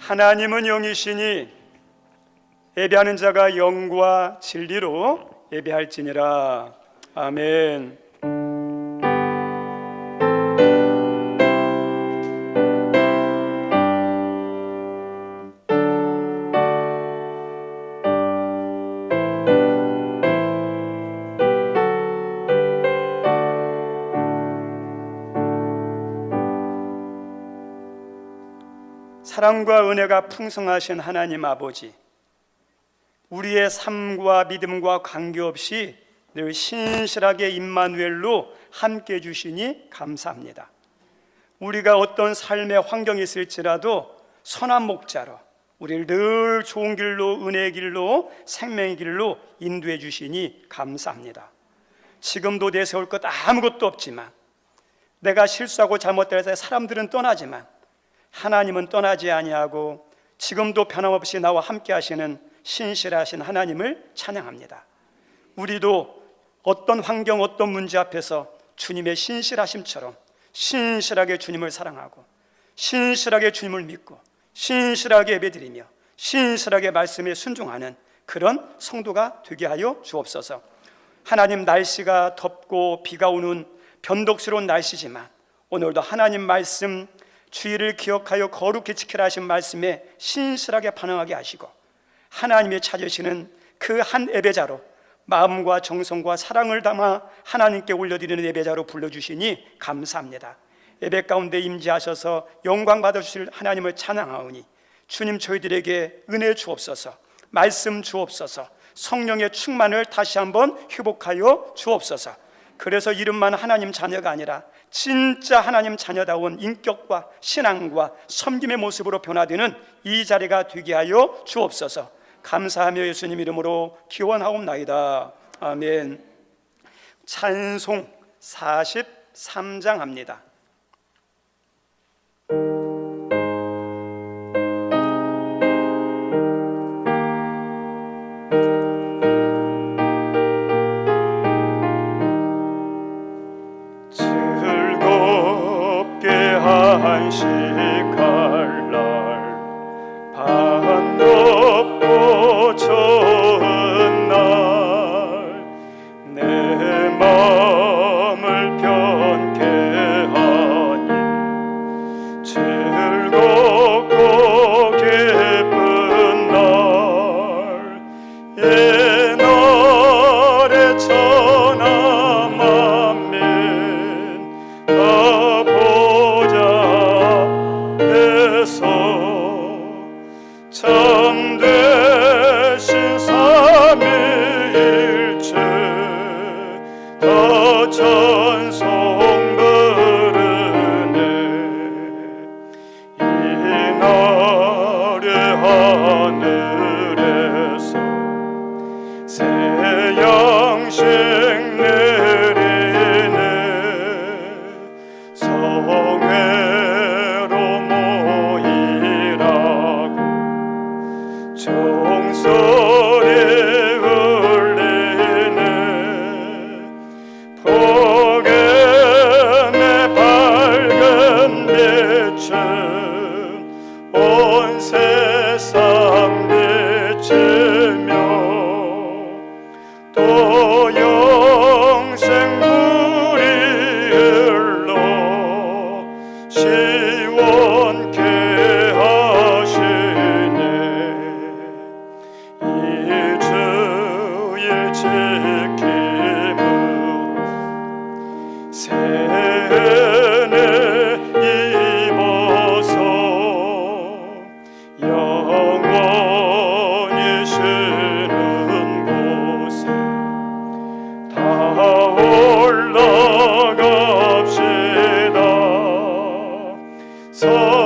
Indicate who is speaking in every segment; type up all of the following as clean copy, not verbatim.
Speaker 1: 하나님은 영이시니 예배하는 자가 영과 진리로 예배할지니라. 아멘. 사랑과 은혜가 풍성하신 하나님 아버지, 우리의 삶과 믿음과 관계없이 늘 신실하게 임마누엘로 함께 해주시니 감사합니다. 우리가 어떤 삶의 환경이 있을지라도 선한 목자로 우리를 늘 좋은 길로, 은혜의 길로, 생명의 길로 인도해 주시니 감사합니다. 지금도 내세울 것 아무것도 없지만, 내가 실수하고 잘못돼서 사람들은 떠나지만 하나님은 떠나지 아니하고 지금도 변함없이 나와 함께 하시는 신실하신 하나님을 찬양합니다. 우리도 어떤 환경, 어떤 문제 앞에서 주님의 신실하심처럼 신실하게 주님을 사랑하고 신실하게 주님을 믿고 신실하게 예배드리며 신실하게 말씀에 순종하는 그런 성도가 되게 하여 주옵소서. 하나님, 날씨가 덥고 비가 오는 변덕스러운 날씨지만 오늘도 하나님 말씀, 주의를 기억하여 거룩히 지키라 하신 말씀에 신실하게 반응하게 하시고 하나님이 찾으시는 그 한 예배자로 마음과 정성과 사랑을 담아 하나님께 올려드리는 예배자로 불러주시니 감사합니다. 예배 가운데 임재하셔서 영광 받으실 하나님을 찬양하오니 주님, 저희들에게 은혜 주옵소서, 말씀 주옵소서, 성령의 충만을 다시 한번 회복하여 주옵소서. 그래서 이름만 하나님 자녀가 아니라 진짜 하나님 자녀다운 인격과 신앙과 섬김의 모습으로 변화되는 이 자리가 되게 하여 주옵소서. 감사하며 예수님 이름으로 기원하옵나이다. 아멘. 찬송 43장 합니다. 한식할 날, 반갑고 좋은 날, 내 마음을 편케 하니 즐겁고 기쁜 날, 옛날에 천하 만민 다 참되신 삼위일체 다 찬송 부르네. 이날의 하늘에서 새 양식 내리네. 성회로 모이라고 종소리 울리네. 복음의 밝은 빛은 온 세상 비치며 또 영생 물이 흘러 시원케 하시네. 이 주일 지킴으로 새 은혜 입어서 영원히 쉬는 곳에 다 올라갑시다.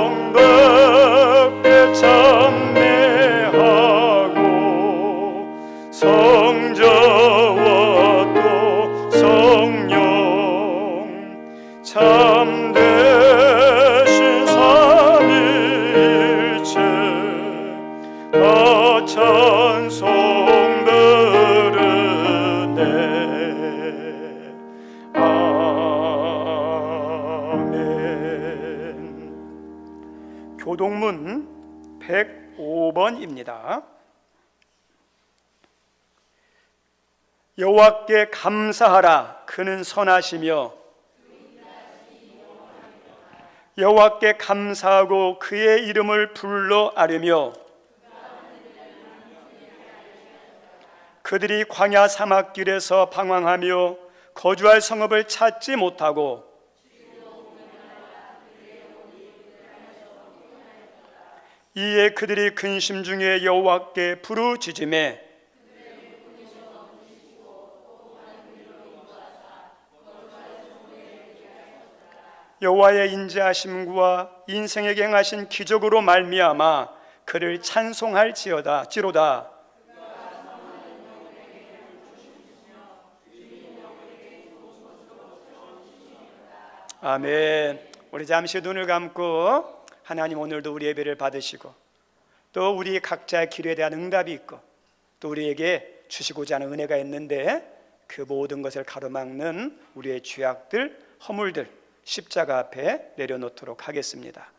Speaker 1: 성벽에 참배하고 성자와 또 성령 참되신 삼위일체 다 찬송 부르네. 아멘. 교동문 105번입니다. 여호와께 감사하라. 그는 선하시며 여호와께 감사하고 그의 이름을 불러 아뢰며 그들이 광야 사막길에서 방황하며 거주할 성읍을 찾지 못하고 이에 그들이 근심 중에 여호와께 부르짖으매 여호와의 인자하심과 인생에게 행하신 기적으로 말미암아 그를 찬송할지로다. 아멘. 우리 잠시 눈을 감고 하나님 오늘도 우리 예배를 받으시고 또 우리 각자의 기도에 대한 응답이 있고 또 우리에게 주시고자 하는 은혜가 있는데 그 모든 것을 가로막는 우리의 죄악들, 허물들 십자가 앞에 내려놓도록 하겠습니다.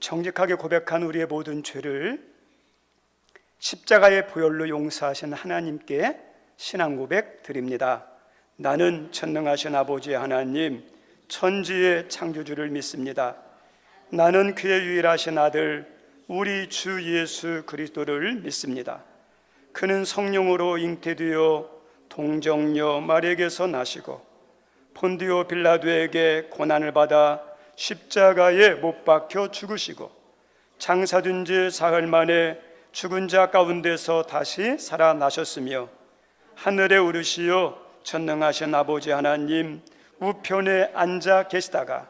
Speaker 1: 정직하게 고백한 우리의 모든 죄를 십자가의 보혈로 용서하신 하나님께 신앙 고백 드립니다. 나는 전능하신 아버지 하나님, 천지의 창조주를 믿습니다. 나는 그의 유일하신 아들 우리 주 예수 그리스도를 믿습니다. 그는 성령으로 잉태되어 동정녀 마리아에게서 나시고 본디오 빌라도에게 고난을 받아 십자가에 못 박혀 죽으시고 장사된 지 사흘 만에 죽은 자 가운데서 다시 살아나셨으며 하늘에 오르시어 전능하신 아버지 하나님 우편에 앉아 계시다가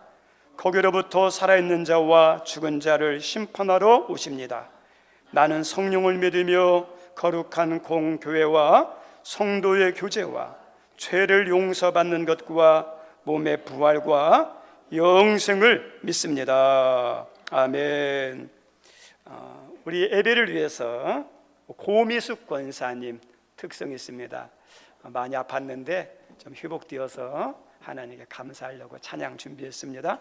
Speaker 1: 거기로부터 살아있는 자와 죽은 자를 심판하러 오십니다. 나는 성령을 믿으며 거룩한 공교회와 성도의 교제와 죄를 용서받는 것과 몸의 부활과 영생을 믿습니다. 아멘. 우리 예배를 위해서 고미숙 권사님 특성이 있습니다. 많이 아팠는데 좀 회복되어서 하나님께 감사하려고 찬양 준비했습니다.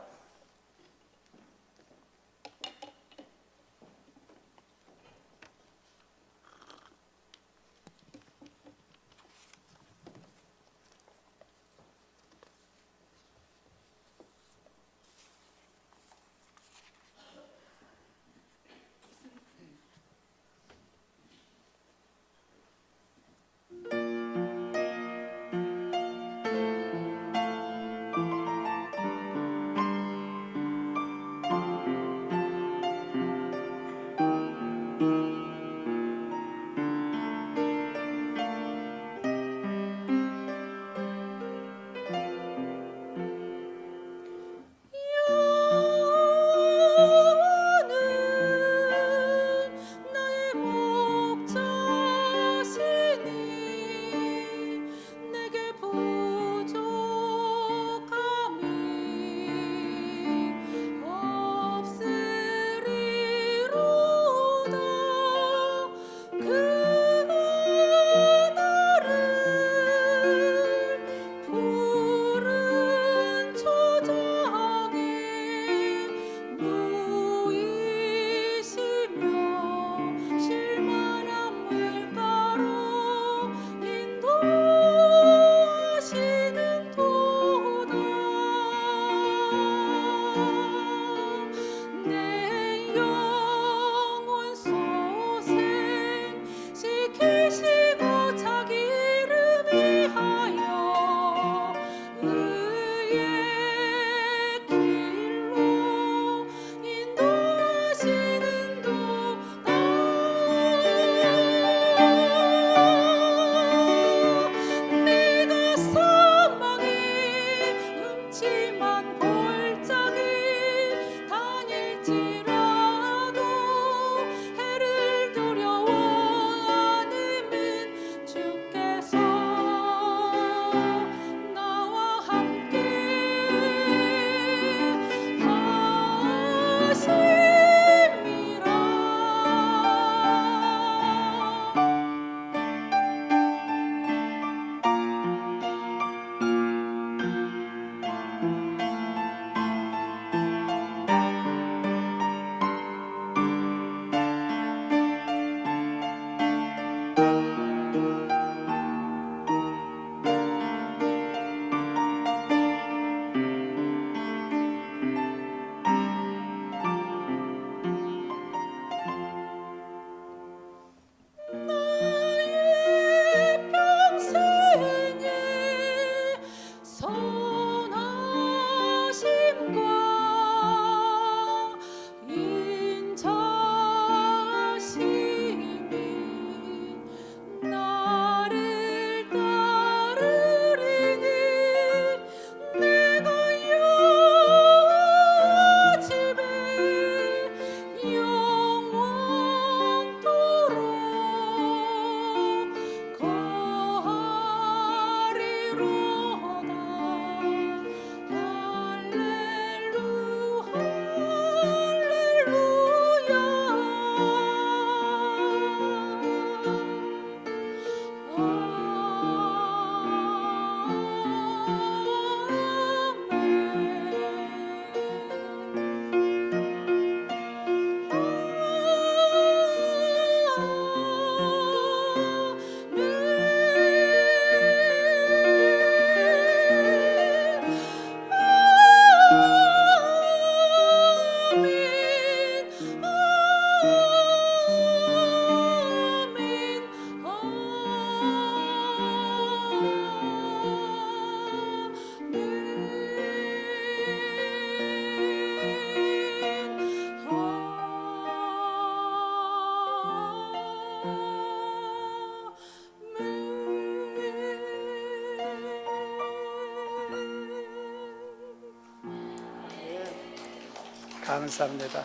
Speaker 1: 감사합니다.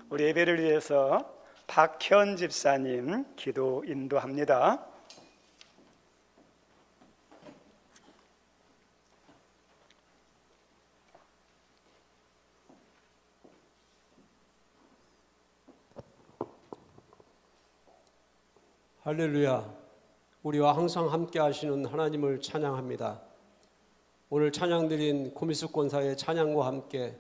Speaker 1: 우리 예배를 위해서 박현 집사님 기도 인도합니다.
Speaker 2: 할렐루야. 우리와 항상 함께 하시는 하나님을 찬양합니다. 오늘 찬양드린 고미숙 권사의 찬양과 함께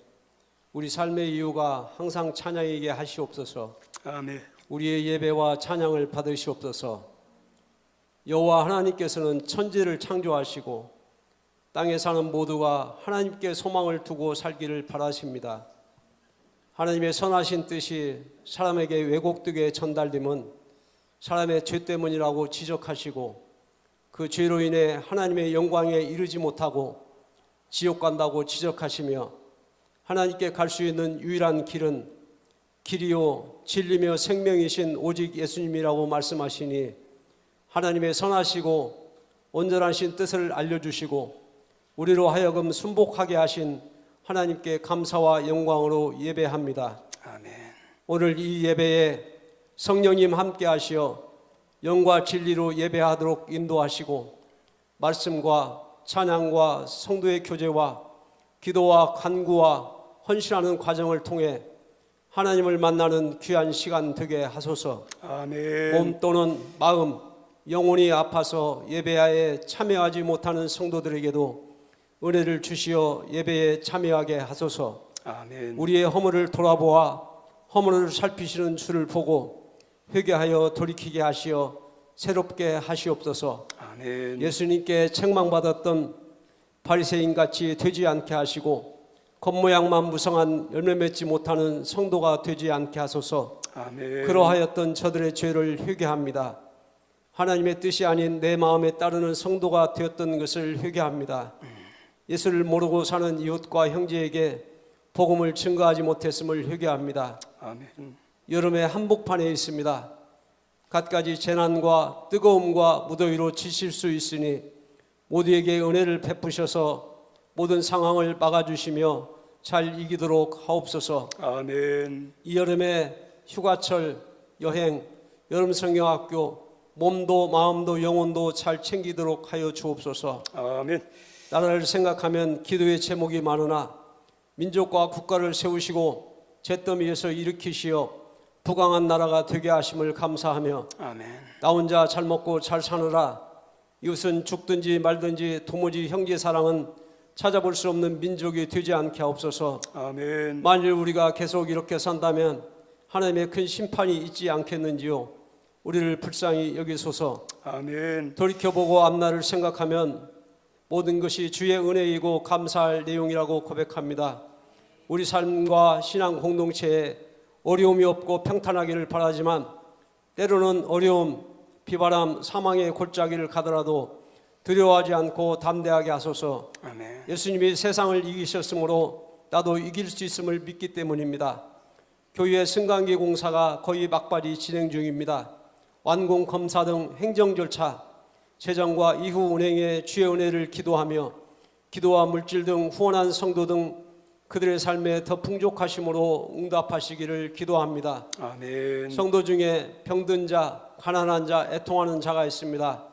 Speaker 2: 우리 삶의 이유가 항상 찬양이게 하시옵소서.
Speaker 1: 아멘.
Speaker 2: 우리의 예배와 찬양을 받으시옵소서. 여호와 하나님께서는 천지를 창조하시고 땅에 사는 모두가 하나님께 소망을 두고 살기를 바라십니다. 하나님의 선하신 뜻이 사람에게 왜곡되게 전달됨은 사람의 죄 때문이라고 지적하시고 그 죄로 인해 하나님의 영광에 이르지 못하고 지옥 간다고 지적하시며 하나님께 갈 수 있는 유일한 길은 길이요 진리며 생명이신 오직 예수님이라고 말씀하시니 하나님의 선하시고 온전하신 뜻을 알려주시고 우리로 하여금 순복하게 하신 하나님께 감사와 영광으로 예배합니다.
Speaker 1: 아멘.
Speaker 2: 오늘 이 예배에 성령님 함께 하시어 영과 진리로 예배하도록 인도하시고 말씀과 찬양과 성도의 교제와 기도와 간구와 헌신하는 과정을 통해 하나님을 만나는 귀한 시간 되게 하소서.
Speaker 1: 아멘.
Speaker 2: 몸 또는 마음, 영혼이 아파서 예배에 참여하지 못하는 성도들에게도 은혜를 주시어 예배에 참여하게 하소서.
Speaker 1: 아멘.
Speaker 2: 우리의 허물을 돌아보아 허물을 살피시는 주를 보고 회개하여 돌이키게 하시어 새롭게 하시옵소서.
Speaker 1: 아멘.
Speaker 2: 예수님께 책망받았던 바리새인같이 되지 않게 하시고 겉모양만 무성한 열매 맺지 못하는 성도가 되지 않게 하소서.
Speaker 1: 아멘.
Speaker 2: 그러하였던 저들의 죄를 회개합니다. 하나님의 뜻이 아닌 내 마음에 따르는 성도가 되었던 것을 회개합니다. 예수를 모르고 사는 이웃과 형제에게 복음을 증거하지 못했음을 회개합니다.
Speaker 1: 아멘.
Speaker 2: 여름의 한복판에 있습니다. 갖가지 재난과 뜨거움과 무더위로 지칠 수 있으니 모두에게 은혜를 베푸셔서 모든 상황을 막아주시며 잘 이기도록 하옵소서.
Speaker 1: 아멘.
Speaker 2: 이 여름에 휴가철, 여행, 여름성경학교 몸도 마음도 영혼도 잘 챙기도록 하여 주옵소서.
Speaker 1: 아멘.
Speaker 2: 나라를 생각하면 기도의 제목이 많으나 민족과 국가를 세우시고 잿더미에서 일으키시어 부강한 나라가 되게 하심을 감사하며
Speaker 1: 아멘.
Speaker 2: 나 혼자 잘 먹고 잘 사느라 이웃은 죽든지 말든지 도무지 형제 사랑은 찾아볼 수 없는 민족이 되지 않게 하옵소서.
Speaker 1: 아멘.
Speaker 2: 만일 우리가 계속 이렇게 산다면 하나님의 큰 심판이 있지 않겠는지요. 우리를 불쌍히 여기소서.
Speaker 1: 아멘.
Speaker 2: 돌이켜보고 앞날을 생각하면 모든 것이 주의 은혜이고 감사할 내용이라고 고백합니다. 우리 삶과 신앙 공동체에 어려움이 없고 평탄하기를 바라지만 때로는 어려움, 비바람, 사망의 골짜기를 가더라도 두려워하지 않고 담대하게 하소서.
Speaker 1: 아멘.
Speaker 2: 예수님이 세상을 이기셨으므로 나도 이길 수 있음을 믿기 때문입니다. 교회 승강기 공사가 거의 막바지 진행 중입니다. 완공 검사 등 행정 절차, 재정과 이후 운행에 주의 은혜를 기도하며 기도와 물질 등 후원한 성도 등 그들의 삶에 더 풍족하심으로 응답하시기를 기도합니다.
Speaker 1: 아멘.
Speaker 2: 성도 중에 병든 자, 가난한 자, 애통하는 자가 있습니다.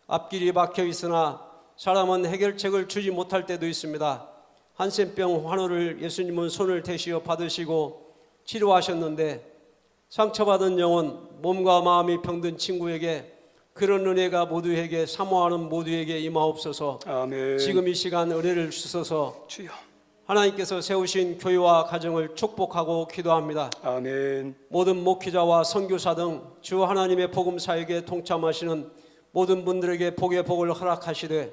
Speaker 2: 앞길이 막혀 있으나 사람은 해결책을 주지 못할 때도 있습니다. 한센병 환우를 예수님은 손을 대시어 받으시고 치료하셨는데 상처받은 영혼, 몸과 마음이 병든 친구에게 그런 은혜가 모두에게 사모하는 모두에게 임하옵소서.
Speaker 1: 아멘.
Speaker 2: 지금 이 시간 은혜를 주소서.
Speaker 1: 주여.
Speaker 2: 하나님께서 세우신 교회와 가정을 축복하고 기도합니다.
Speaker 1: 아멘.
Speaker 2: 모든 목회자와 선교사 등 주 하나님의 복음 사역에 동참하시는 모든 분들에게 복의 복을 허락하시되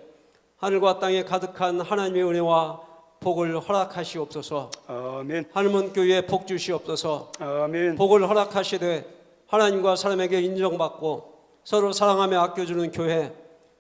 Speaker 2: 하늘과 땅에 가득한 하나님의 은혜와 복을 허락하시옵소서.
Speaker 1: 아멘.
Speaker 2: 하늘문 교회에 복 주시옵소서.
Speaker 1: 아멘.
Speaker 2: 복을 허락하시되 하나님과 사람에게 인정받고 서로 사랑하며 아껴주는 교회,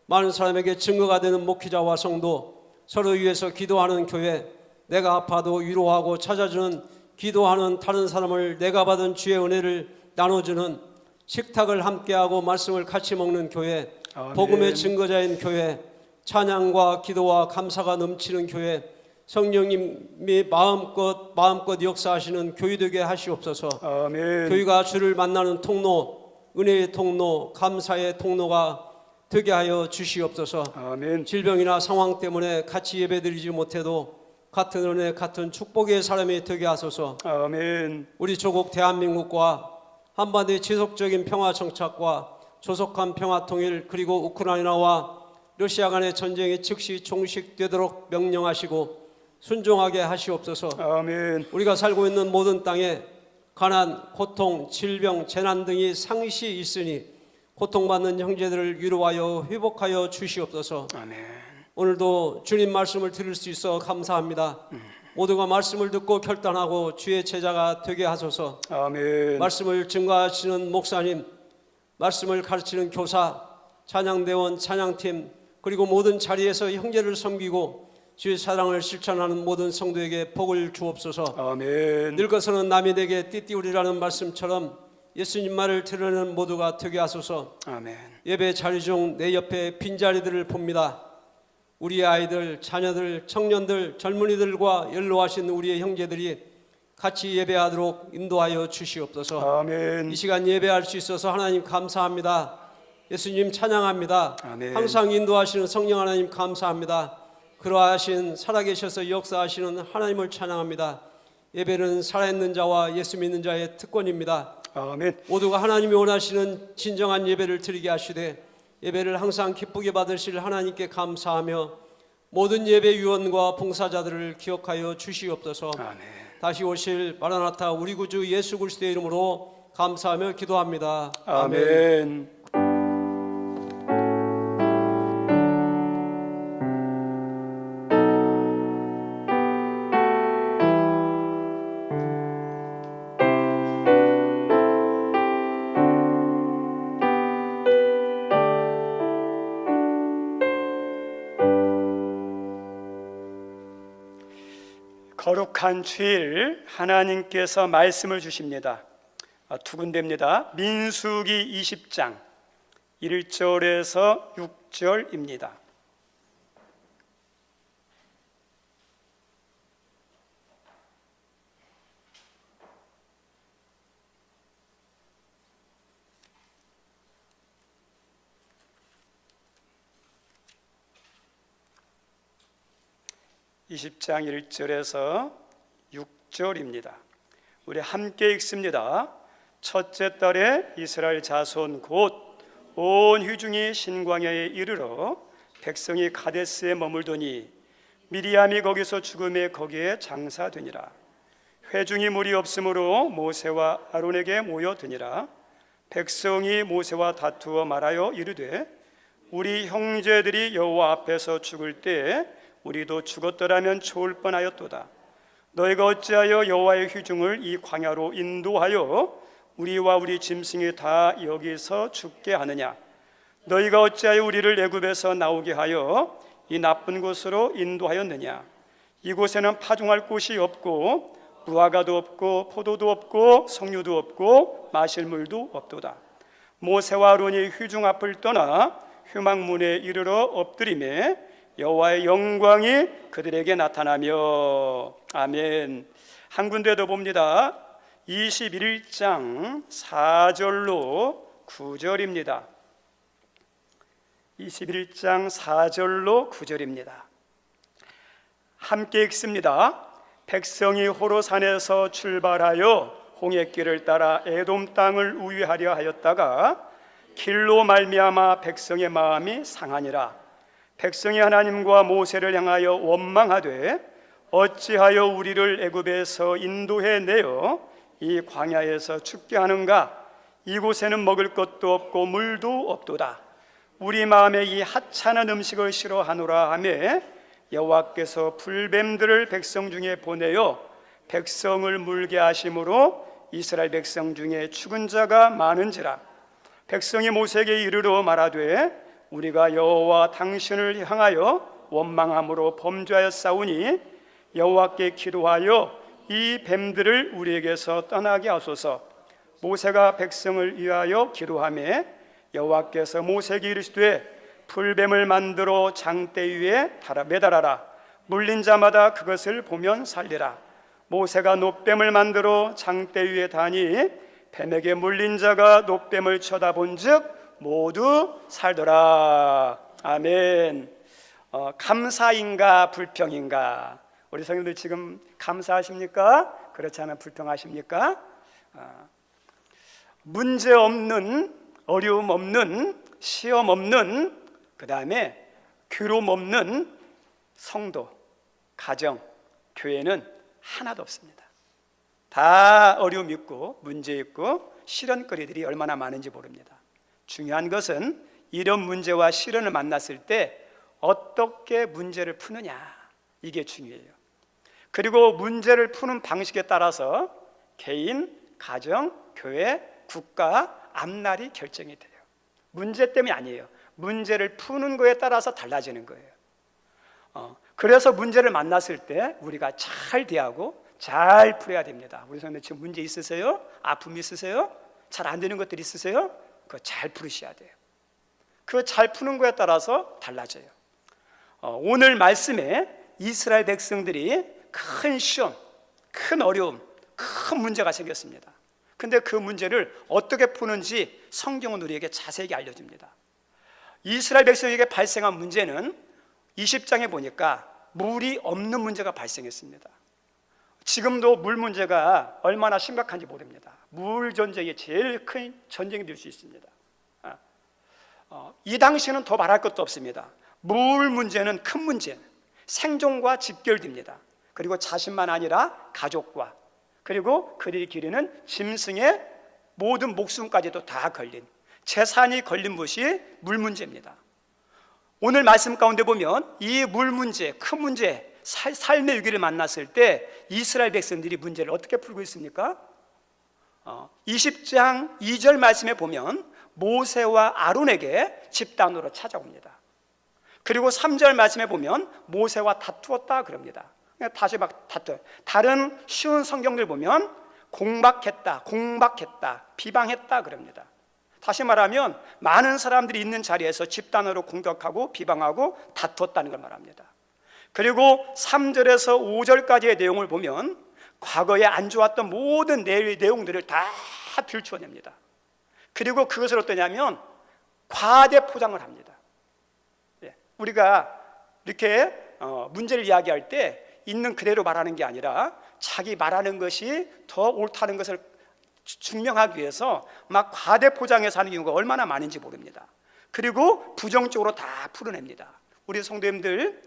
Speaker 2: 많은 사람에게 증거가 되는 목회자와 성도, 서로 위해서 기도하는 교회, 내가 아파도 위로하고 찾아주는 기도하는 다른 사람을 내가 받은 주의 은혜를 나눠주는 식탁을 함께하고 말씀을 같이 먹는 교회,
Speaker 1: 아멘.
Speaker 2: 복음의 증거자인 교회, 찬양과 기도와 감사가 넘치는 교회, 성령님이 마음껏 역사하시는 교회 되게 하시옵소서.
Speaker 1: 아멘.
Speaker 2: 교회가 주를 만나는 통로, 은혜의 통로, 감사의 통로가 되게 하여 주시옵소서.
Speaker 1: 아멘.
Speaker 2: 질병이나 상황 때문에 같이 예배드리지 못해도 같은 은혜, 같은 축복의 사람이 되게 하소서.
Speaker 1: 아멘.
Speaker 2: 우리 조국 대한민국과 한반도의 지속적인 평화 정착과 조속한 평화 통일, 그리고 우크라이나와 러시아 간의 전쟁이 즉시 종식되도록 명령하시고 순종하게 하시옵소서.
Speaker 1: 아멘.
Speaker 2: 우리가 살고 있는 모든 땅에 가난, 고통, 질병, 재난 등이 상시 있으니 고통받는 형제들을 위로하여 회복하여 주시옵소서.
Speaker 1: 아멘.
Speaker 2: 오늘도 주님 말씀을 들을 수 있어 감사합니다. 모두가 말씀을 듣고 결단하고 주의 제자가 되게 하소서.
Speaker 1: 아멘.
Speaker 2: 말씀을 증거하시는 목사님, 말씀을 가르치는 교사, 찬양대원, 찬양팀, 그리고 모든 자리에서 형제를 섬기고 주의 사랑을 실천하는 모든 성도에게 복을 주옵소서.
Speaker 1: 아멘.
Speaker 2: 늙어서는 남이 되게 띠띠우리라는 말씀처럼 예수님 말을 들으는 모두가 되게 하소서.
Speaker 1: 아멘.
Speaker 2: 예배 자리 중 내 옆에 빈자리들을 봅니다. 우리의 아이들, 자녀들, 청년들, 젊은이들과 연로하신 우리의 형제들이 같이 예배하도록 인도하여 주시옵소서.
Speaker 1: 아멘.
Speaker 2: 이 시간 예배할 수 있어서 하나님 감사합니다. 예수님 찬양합니다.
Speaker 1: 아멘.
Speaker 2: 항상 인도하시는 성령 하나님 감사합니다. 그러하신 살아계셔서 역사하시는 하나님을 찬양합니다. 예배는 살아있는 자와 예수 믿는 자의 특권입니다.
Speaker 1: 아멘.
Speaker 2: 모두가 하나님이 원하시는 진정한 예배를 드리게 하시되 예배를 항상 기쁘게 받으실 하나님께 감사하며 모든 예배 위원과 봉사자들을 기억하여 주시옵소서.
Speaker 1: 아멘.
Speaker 2: 다시 오실 마라나타 우리 구주 예수 그리스도의 이름으로 감사하며 기도합니다.
Speaker 1: 아멘. 거룩한 주일 하나님께서 말씀을 주십니다. 두 군데입니다. 민수기 20장 1절에서 6절입니다. (20장) 1절에서 6절입니다. 우리 함께 읽습니다. 첫째 달에 이스라엘 자손 곧 온 회중이 신광야에 이르러 백성이 가데스에 머물더니 미리암이 거기서 죽음에 거기에 장사되니라. 회중이 물이 없으므로 모세와 아론에게 모여드니라. 백성이 모세와 다투어 말하여 이르되 우리 형제들이 여호와 앞에서 죽을 때에 우리도 죽었더라면 좋을 뻔하였도다. 너희가 어찌하여 여호와의 회중을 이 광야로 인도하여 우리와 우리 짐승이 다 여기서 죽게 하느냐? 너희가 어찌하여 우리를 애굽에서 나오게 하여 이 나쁜 곳으로 인도하였느냐? 이곳에는 파종할 곳이 없고 무화과도 없고 포도도 없고 석류도 없고 마실 물도 없도다. 모세와 아론이 회중 앞을 떠나 휴막문에 이르러 엎드리매 여호와의 영광이 그들에게 나타나며. 아멘. 한 군데 더 봅니다. 21장 4절로 9절입니다. 21장 4절로 9절입니다. 함께 읽습니다. 백성이 호로산에서 출발하여 홍해길을 따라 에돔 땅을 우회하려 하였다가 길로 말미암아 백성의 마음이 상하니라. 백성이 하나님과 모세를 향하여 원망하되 어찌하여 우리를 애굽에서 인도해 내어 이 광야에서 죽게 하는가? 이곳에는 먹을 것도 없고 물도 없도다. 우리 마음에 이 하찮은 음식을 싫어하노라 하며 여호와께서 불뱀들을 백성 중에 보내어 백성을 물게 하심으로 이스라엘 백성 중에 죽은 자가 많은지라. 백성이 모세에게 이르러 말하되 우리가 여호와 당신을 향하여 원망함으로 범죄하였사오니 여호와께 기도하여 이 뱀들을 우리에게서 떠나게 하소서. 모세가 백성을 위하여 기도하며 여호와께서 모세에게 이르시되 풀뱀을 만들어 장대 위에 매달아라. 물린 자마다 그것을 보면 살리라. 모세가 놋뱀을 만들어 장대 위에 다니 뱀에게 물린 자가 놋뱀을 쳐다본즉 모두 살더라. 아멘. 감사인가 불평인가? 우리 성도들 지금 감사하십니까? 그렇지 않으면 불평하십니까? 문제 없는, 어려움 없는, 시험 없는, 그 다음에 괴로움 없는 성도, 가정, 교회는 하나도 없습니다. 다 어려움 있고 문제 있고 시련거리들이 얼마나 많은지 모릅니다. 중요한 것은 이런 문제와 시련을 만났을 때 어떻게 문제를 푸느냐, 이게 중요해요. 그리고 문제를 푸는 방식에 따라서 개인, 가정, 교회, 국가, 앞날이 결정이 돼요. 문제 때문이 아니에요. 문제를 푸는 거에 따라서 달라지는 거예요. 그래서 문제를 만났을 때 우리가 잘 대하고 잘 풀어야 됩니다. 우리 성도님 지금 문제 있으세요? 아픔 있으세요? 잘 안 되는 것들 있으세요? 그거 잘 풀으셔야 돼요. 그 잘 푸는 거에 따라서 달라져요. 오늘 말씀에 이스라엘 백성들이 큰 시험, 큰 어려움, 큰 문제가 생겼습니다. 근데 그 문제를 어떻게 푸는지 성경은 우리에게 자세히 알려줍니다. 이스라엘 백성에게 발생한 문제는 20장에 보니까 물이 없는 문제가 발생했습니다. 지금도 물 문제가 얼마나 심각한지 모릅니다. 물 전쟁이 제일 큰 전쟁이 될 수 있습니다. 이 당시는 더 말할 것도 없습니다. 물 문제는 큰 문제, 생존과 직결됩니다. 그리고 자신만 아니라 가족과, 그리고 그들이 기르는 짐승의 모든 목숨까지도 다 걸린, 재산이 걸린 것이 물 문제입니다. 오늘 말씀 가운데 보면 이 물 문제, 큰 문제, 삶의 위기를 만났을 때 이스라엘 백성들이 문제를 어떻게 풀고 있습니까? 20장 2절 말씀에 보면 모세와 아론에게 집단으로 찾아옵니다. 그리고 3절 말씀에 보면 모세와 다투었다 그럽니다. 다시 막 다투어요. 다른 쉬운 성경들 보면 공박했다, 비방했다 그럽니다. 다시 말하면 많은 사람들이 있는 자리에서 집단으로 공격하고 비방하고 다투었다는 걸 말합니다. 그리고 3절에서 5절까지의 내용을 보면 과거에 안 좋았던 모든 내용들을 다 들추어냅니다. 그리고 그것을 어떠냐면 과대 포장을 합니다. 우리가 이렇게 문제를 이야기할 때 있는 그대로 말하는 게 아니라 자기 말하는 것이 더 옳다는 것을 증명하기 위해서 막 과대 포장해서 하는 경우가 얼마나 많은지 모릅니다. 그리고 부정적으로 다 풀어냅니다. 우리 성도님들,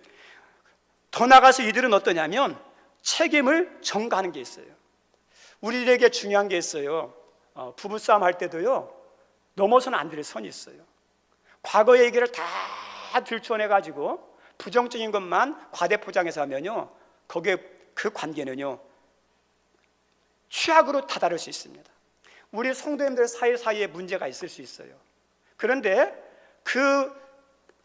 Speaker 1: 더 나아가서 이들은 어떠냐면 책임을 전가하는 게 있어요. 우리에게 중요한 게 있어요. 부부싸움 할 때도요, 넘어서는 안 될 선이 있어요. 과거의 얘기를 다 들춰내가지고 부정적인 것만 과대 포장해서 하면요, 거기에 그 관계는요 취약으로 다다를 수 있습니다. 우리 성도님들 사이에 문제가 있을 수 있어요. 그런데 그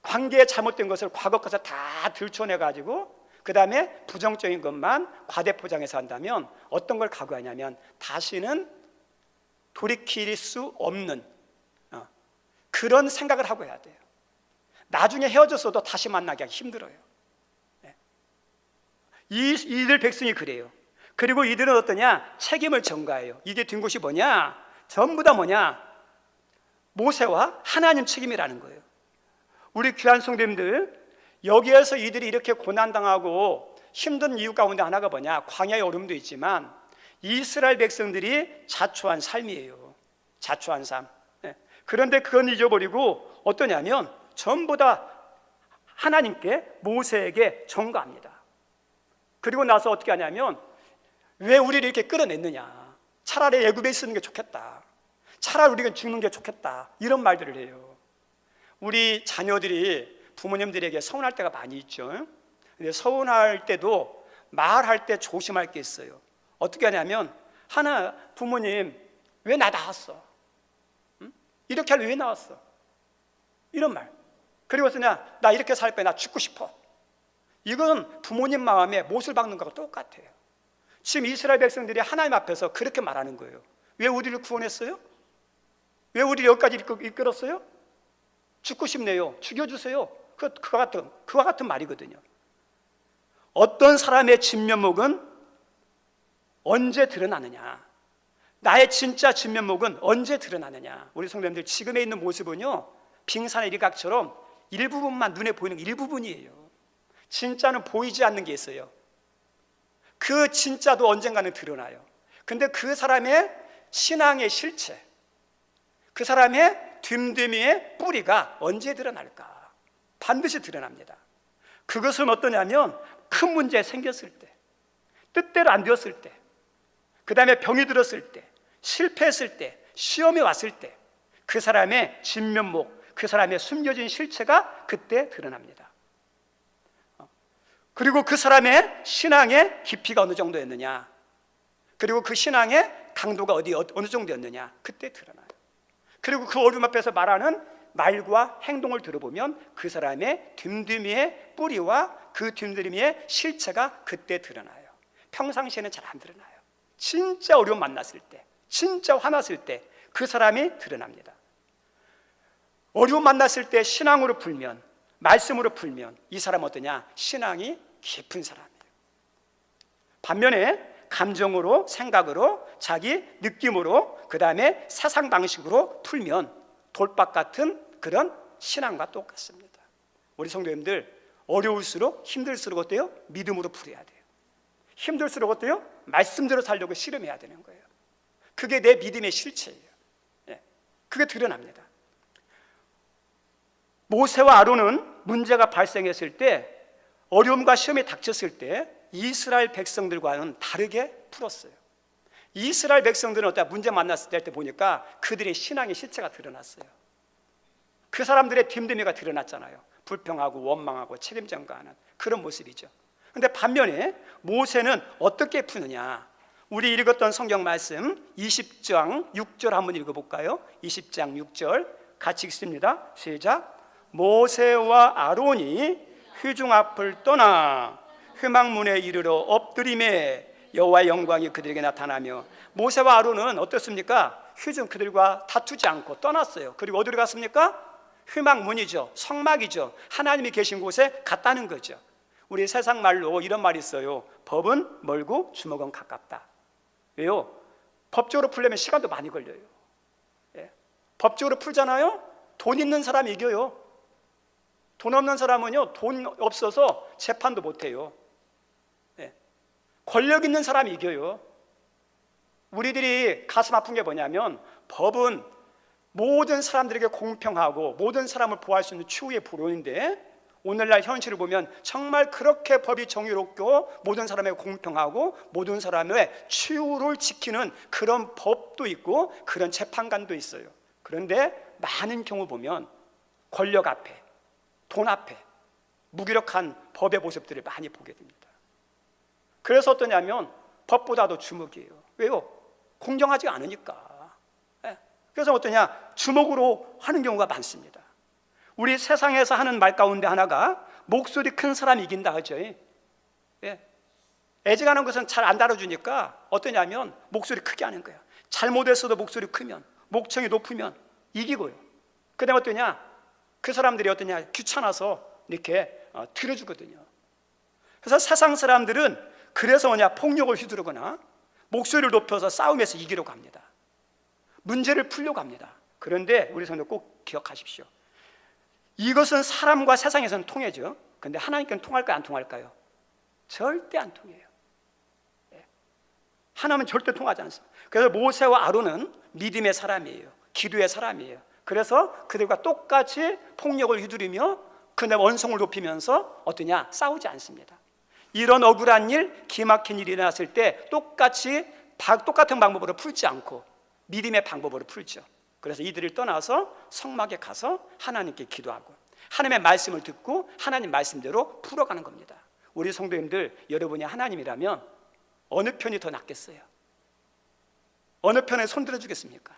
Speaker 1: 관계에 잘못된 것을 과거 것을 다 들춰내가지고 그 다음에 부정적인 것만 과대 포장해서 한다면 어떤 걸 각오하냐면 다시는 돌이킬 수 없는 그런 생각을 하고 해야 돼요. 나중에 헤어졌어도 다시 만나기 힘들어요. 이들 백성이 그래요. 그리고 이들은 어떠냐? 책임을 전가해요. 이게 된 것이 뭐냐? 전부 다 뭐냐? 모세와 하나님 책임이라는 거예요. 우리 귀한 성도님들, 여기에서 이들이 이렇게 고난당하고 힘든 이유 가운데 하나가 뭐냐? 광야의 어려움도 있지만 이스라엘 백성들이 자초한 삶이에요. 자초한 삶. 그런데 그건 잊어버리고 어떠냐면 전부 다 하나님께, 모세에게 전가합니다. 그리고 나서 어떻게 하냐면 왜 우리를 이렇게 끌어냈느냐, 차라리 애굽에 있는 게 좋겠다, 차라리 우리가 죽는 게 좋겠다, 이런 말들을 해요. 우리 자녀들이 부모님들에게 서운할 때가 많이 있죠. 근데 서운할 때도 말할 때 조심할 게 있어요. 어떻게 하냐면 하나, 부모님 왜 나 낳았어? 이렇게 하려 왜 나왔어? 이런 말. 그리고 나 이렇게 살 거야, 나 죽고 싶어. 이건 부모님 마음에 못을 박는 거하고 똑같아요. 지금 이스라엘 백성들이 하나님 앞에서 그렇게 말하는 거예요. 왜 우리를 구원했어요? 왜 우리를 여기까지 이끌었어요? 죽고 싶네요. 죽여주세요. 그와 같은 말이거든요. 어떤 사람의 진면목은 언제 드러나느냐? 나의 진짜 진면목은 언제 드러나느냐? 우리 성도님들, 지금에 있는 모습은요, 빙산의 일각처럼 일부분만 눈에 보이는 게 일부분이에요. 진짜는 보이지 않는 게 있어요. 그 진짜도 언젠가는 드러나요. 근데 그 사람의 신앙의 실체, 그 사람의 됨됨이의 뿌리가 언제 드러날까? 반드시 드러납니다. 그것은 어떠냐면 큰 문제 생겼을 때, 뜻대로 안 되었을 때, 그 다음에 병이 들었을 때, 실패했을 때, 시험이 왔을 때, 그 사람의 진면목, 그 사람의 숨겨진 실체가 그때 드러납니다. 그리고 그 사람의 신앙의 깊이가 어느 정도였느냐, 그리고 그 신앙의 강도가 어느 정도였느냐, 그때 드러나요. 그리고 그 어려움 앞에서 말하는 말과 행동을 들어보면 그 사람의 됨됨이의 뿌리와 그 됨됨이의 실체가 그때 드러나요. 평상시에는 잘 안 드러나요. 진짜 어려움 만났을 때, 진짜 화났을 때 그 사람이 드러납니다. 어려움 만났을 때 신앙으로 풀면, 말씀으로 풀면 이 사람은 어떠냐? 신앙이 깊은 사람이에요. 반면에 감정으로, 생각으로, 자기 느낌으로, 그 다음에 사상 방식으로 풀면 돌박 같은 그런 신앙과 똑같습니다. 우리 성도님들, 어려울수록 힘들수록 어때요? 믿음으로 풀어야 돼요. 힘들수록 어때요? 말씀대로 살려고 씨름해야 되는 거예요. 그게 내 믿음의 실체예요. 그게 드러납니다. 모세와 아론은 문제가 발생했을 때, 어려움과 시험이 닥쳤을 때 이스라엘 백성들과는 다르게 풀었어요. 이스라엘 백성들은 어때? 문제 만났을 때 보니까 그들의 신앙의 실체가 드러났어요. 그 사람들의 됨됨이가 드러났잖아요. 불평하고 원망하고 책임 전가하는 그런 모습이죠. 그런데 반면에 모세는 어떻게 푸느냐? 우리 읽었던 성경 말씀 20장 6절 한번 읽어볼까요? 20장 6절 같이 읽습니다. 시작. 모세와 아론이 회중 앞을 떠나 회막문에 이르러 엎드리매 여호와의 영광이 그들에게 나타나며, 모세와 아론은 어떻습니까? 회중 그들과 다투지 않고 떠났어요. 그리고 어디로 갔습니까? 회막문이죠. 성막이죠. 하나님이 계신 곳에 갔다는 거죠. 우리 세상 말로 이런 말이 있어요. 법은 멀고 주먹은 가깝다. 왜요? 법적으로 풀려면 시간도 많이 걸려요. 법적으로 풀잖아요? 돈 있는 사람이 이겨요. 돈 없는 사람은요, 돈 없어서 재판도 못해요. 권력 있는 사람이 이겨요. 우리들이 가슴 아픈 게 뭐냐면, 법은 모든 사람들에게 공평하고 모든 사람을 보호할 수 있는 최후의 불원인데, 오늘날 현실을 보면 정말 그렇게 법이 정의롭고 모든 사람에게 공평하고 모든 사람의 최후를 지키는 그런 법도 있고 그런 재판관도 있어요. 그런데 많은 경우 보면 권력 앞에, 돈 앞에 무기력한 법의 모습들을 많이 보게 됩니다. 그래서 어떠냐면 법보다도 주먹이에요. 왜요? 공정하지 않으니까. 그래서 어떠냐? 주먹으로 하는 경우가 많습니다. 우리 세상에서 하는 말 가운데 하나가 목소리 큰 사람이 이긴다 하죠. 애증하는 것은 잘 안 다뤄주니까 어떠냐면 목소리 크게 하는 거예요. 잘못했어도 목소리 크면, 목청이 높으면 이기고요. 그 다음에 어떠냐? 그 사람들이 어떠냐? 귀찮아서 이렇게 들어주거든요. 그래서 세상 사람들은 그래서 뭐냐? 폭력을 휘두르거나 목소리를 높여서 싸움에서 이기려고 합니다. 문제를 풀려고 합니다. 그런데 우리 성도 꼭 기억하십시오. 이것은 사람과 세상에서는 통해죠. 그런데 하나님께는 통할까요? 안 통할까요? 절대 안 통해요. 하나님은 절대 통하지 않습니다. 그래서 모세와 아론은 믿음의 사람이에요. 기도의 사람이에요. 그래서 그들과 똑같이 폭력을 휘두르며 그다음에 원성을 높이면서 어떠냐? 싸우지 않습니다. 이런 억울한 일, 기막힌 일이 일어났을 때 똑같은 방법으로 풀지 않고 믿음의 방법으로 풀죠. 그래서 이들을 떠나서 성막에 가서 하나님께 기도하고 하나님의 말씀을 듣고 하나님 말씀대로 풀어가는 겁니다. 우리 성도님들, 여러분이 하나님이라면 어느 편이 더 낫겠어요? 어느 편에 손들어 주겠습니까?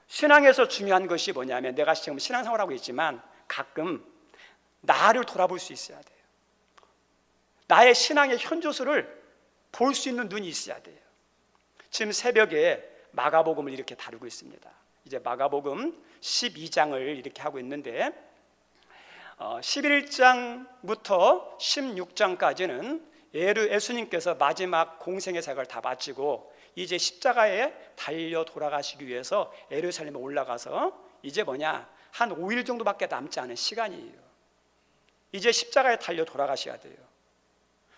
Speaker 1: 신앙에서 중요한 것이 뭐냐면, 내가 지금 신앙생활하고 있지만 가끔 나를 돌아볼 수 있어야 돼요. 나의 신앙의 현조수를 볼 수 있는 눈이 있어야 돼요. 지금 새벽에 마가복음을 이렇게 다루고 있습니다. 이제 마가복음 12장을 이렇게 하고 있는데 11장부터 16장까지는 예수님께서 마지막 공생의 사역을 다 마치고 이제 십자가에 달려 돌아가시기 위해서 예루살렘에 올라가서 이제 한 5일 정도밖에 남지 않은 시간이에요. 이제 십자가에 달려 돌아가셔야 돼요.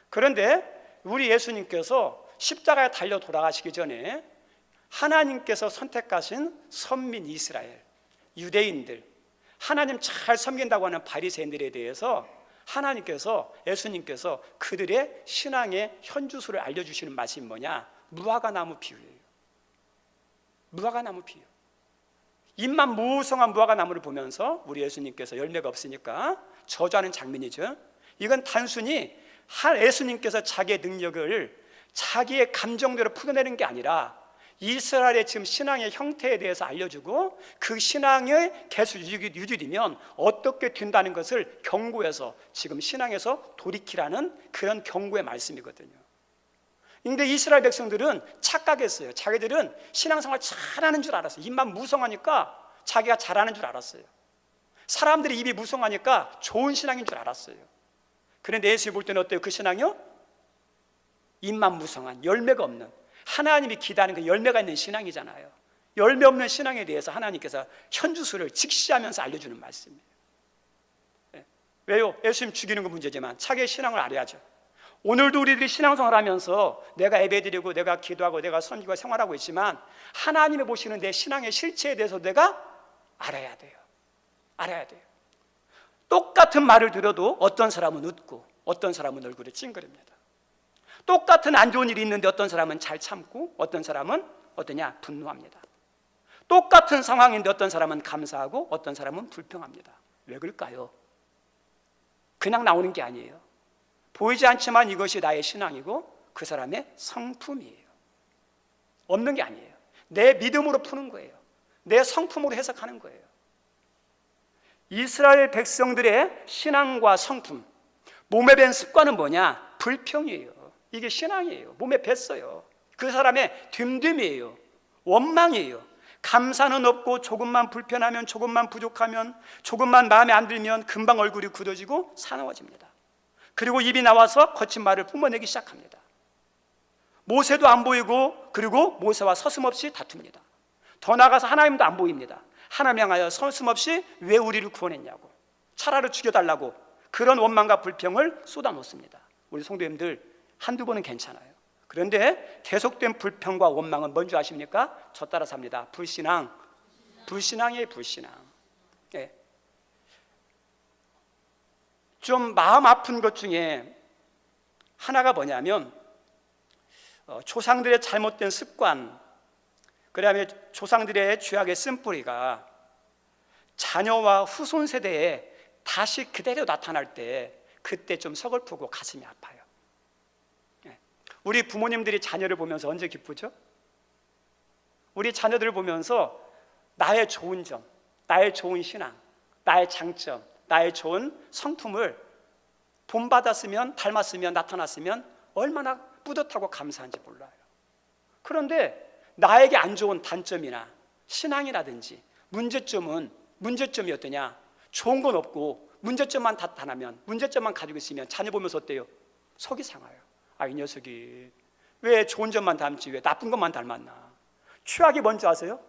Speaker 1: 그런데 우리 예수님께서 십자가에 달려 돌아가시기 전에 하나님께서 선택하신 선민 이스라엘, 유대인들, 하나님 잘 섬긴다고 하는 바리새인들에 대해서 예수님께서 그들의 신앙의 현주소를 알려주시는 말씀이 뭐냐? 무화과나무 비유예요. 무화과나무 비유. 잎만 무성한 무화과나무를 보면서 우리 예수님께서 열매가 없으니까 저주하는 장면이죠. 이건 단순히 예수님께서 자기의 능력을 자기의 감정대로 풀어내는 게 아니라 이스라엘의 지금 신앙의 형태에 대해서 알려주고 그 신앙의 계속 유지되면 어떻게 된다는 것을 경고해서 지금 신앙에서 돌이키라는 그런 경고의 말씀이거든요. 근데 이스라엘 백성들은 착각했어요. 자기들은 신앙생활 잘하는 줄 알았어요. 입만 무성하니까 자기가 잘하는 줄 알았어요. 사람들이 입이 무성하니까 좋은 신앙인 줄 알았어요. 그런데 예수님 볼 때는 어때요? 그 신앙이요? 입만 무성한, 열매가 없는, 하나님이 기다리는 그 열매가 있는 신앙이잖아요. 열매 없는 신앙에 대해서 하나님께서 현주소를 직시하면서 알려주는 말씀이에요. 왜요? 예수님 죽이는 건 문제지만 자기의 신앙을 알아야죠. 오늘도 우리들이 신앙생활을 하면서 내가 예배드리고 내가 기도하고 내가 섬기고 생활하고 있지만 하나님이 보시는 내 신앙의 실체에 대해서 내가 알아야 돼요. 알아야 돼요. 똑같은 말을 들어도 어떤 사람은 웃고 어떤 사람은 얼굴이 찡그립니다. 똑같은 안 좋은 일이 있는데 어떤 사람은 잘 참고 어떤 사람은 분노합니다. 똑같은 상황인데 어떤 사람은 감사하고 어떤 사람은 불평합니다. 왜 그럴까요? 그냥 나오는 게 아니에요. 보이지 않지만 이것이 나의 신앙이고 그 사람의 성품이에요. 없는 게 아니에요. 내 믿음으로 푸는 거예요. 내 성품으로 해석하는 거예요. 이스라엘 백성들의 신앙과 성품, 몸에 밴 습관은 뭐냐? 불평이에요. 이게 신앙이에요. 몸에 뱄어요. 그 사람의 됨됨이에요. 원망이에요. 감사는 없고 조금만 불편하면, 조금만 부족하면, 조금만 마음에 안 들면 금방 얼굴이 굳어지고 사나워집니다. 그리고 입이 나와서 거친 말을 뿜어내기 시작합니다. 모세도 안 보이고 그리고 모세와 서슴없이 다툽니다. 더 나아가서 하나님도 안 보입니다. 하나님 향하여 서슴없이 왜 우리를 구원했냐고, 차라리 죽여달라고 그런 원망과 불평을 쏟아놓습니다. 우리 성도님들 한두 번은 괜찮아요. 그런데 계속된 불평과 원망은 뭔지 아십니까? 저 따라 삽니다. 불신앙. 불신앙이에요. 불신앙. 네. 좀 마음 아픈 것 중에 하나가 뭐냐면 조상들의 잘못된 습관, 그 다음에 조상들의 죄악의 쓴뿌리가 자녀와 후손 세대에 다시 그대로 나타날 때 그때 좀 서글프고 가슴이 아파요. 우리 부모님들이 자녀를 보면서 언제 기쁘죠? 우리 자녀들을 보면서 나의 좋은 점, 나의 좋은 신앙, 나의 장점, 나의 좋은 성품을 본받았으면, 닮았으면, 나타났으면 얼마나 뿌듯하고 감사한지 몰라요. 그런데 나에게 안 좋은 단점이나 신앙이라든지 문제점이 어떠냐? 좋은 건 없고 문제점만 나타나면, 문제점만 가지고 있으면 자녀 보면서 어때요? 속이 상해요. 이 녀석이 왜 좋은 점만 닮지 왜 나쁜 것만 닮았나? 최악이 뭔지 아세요?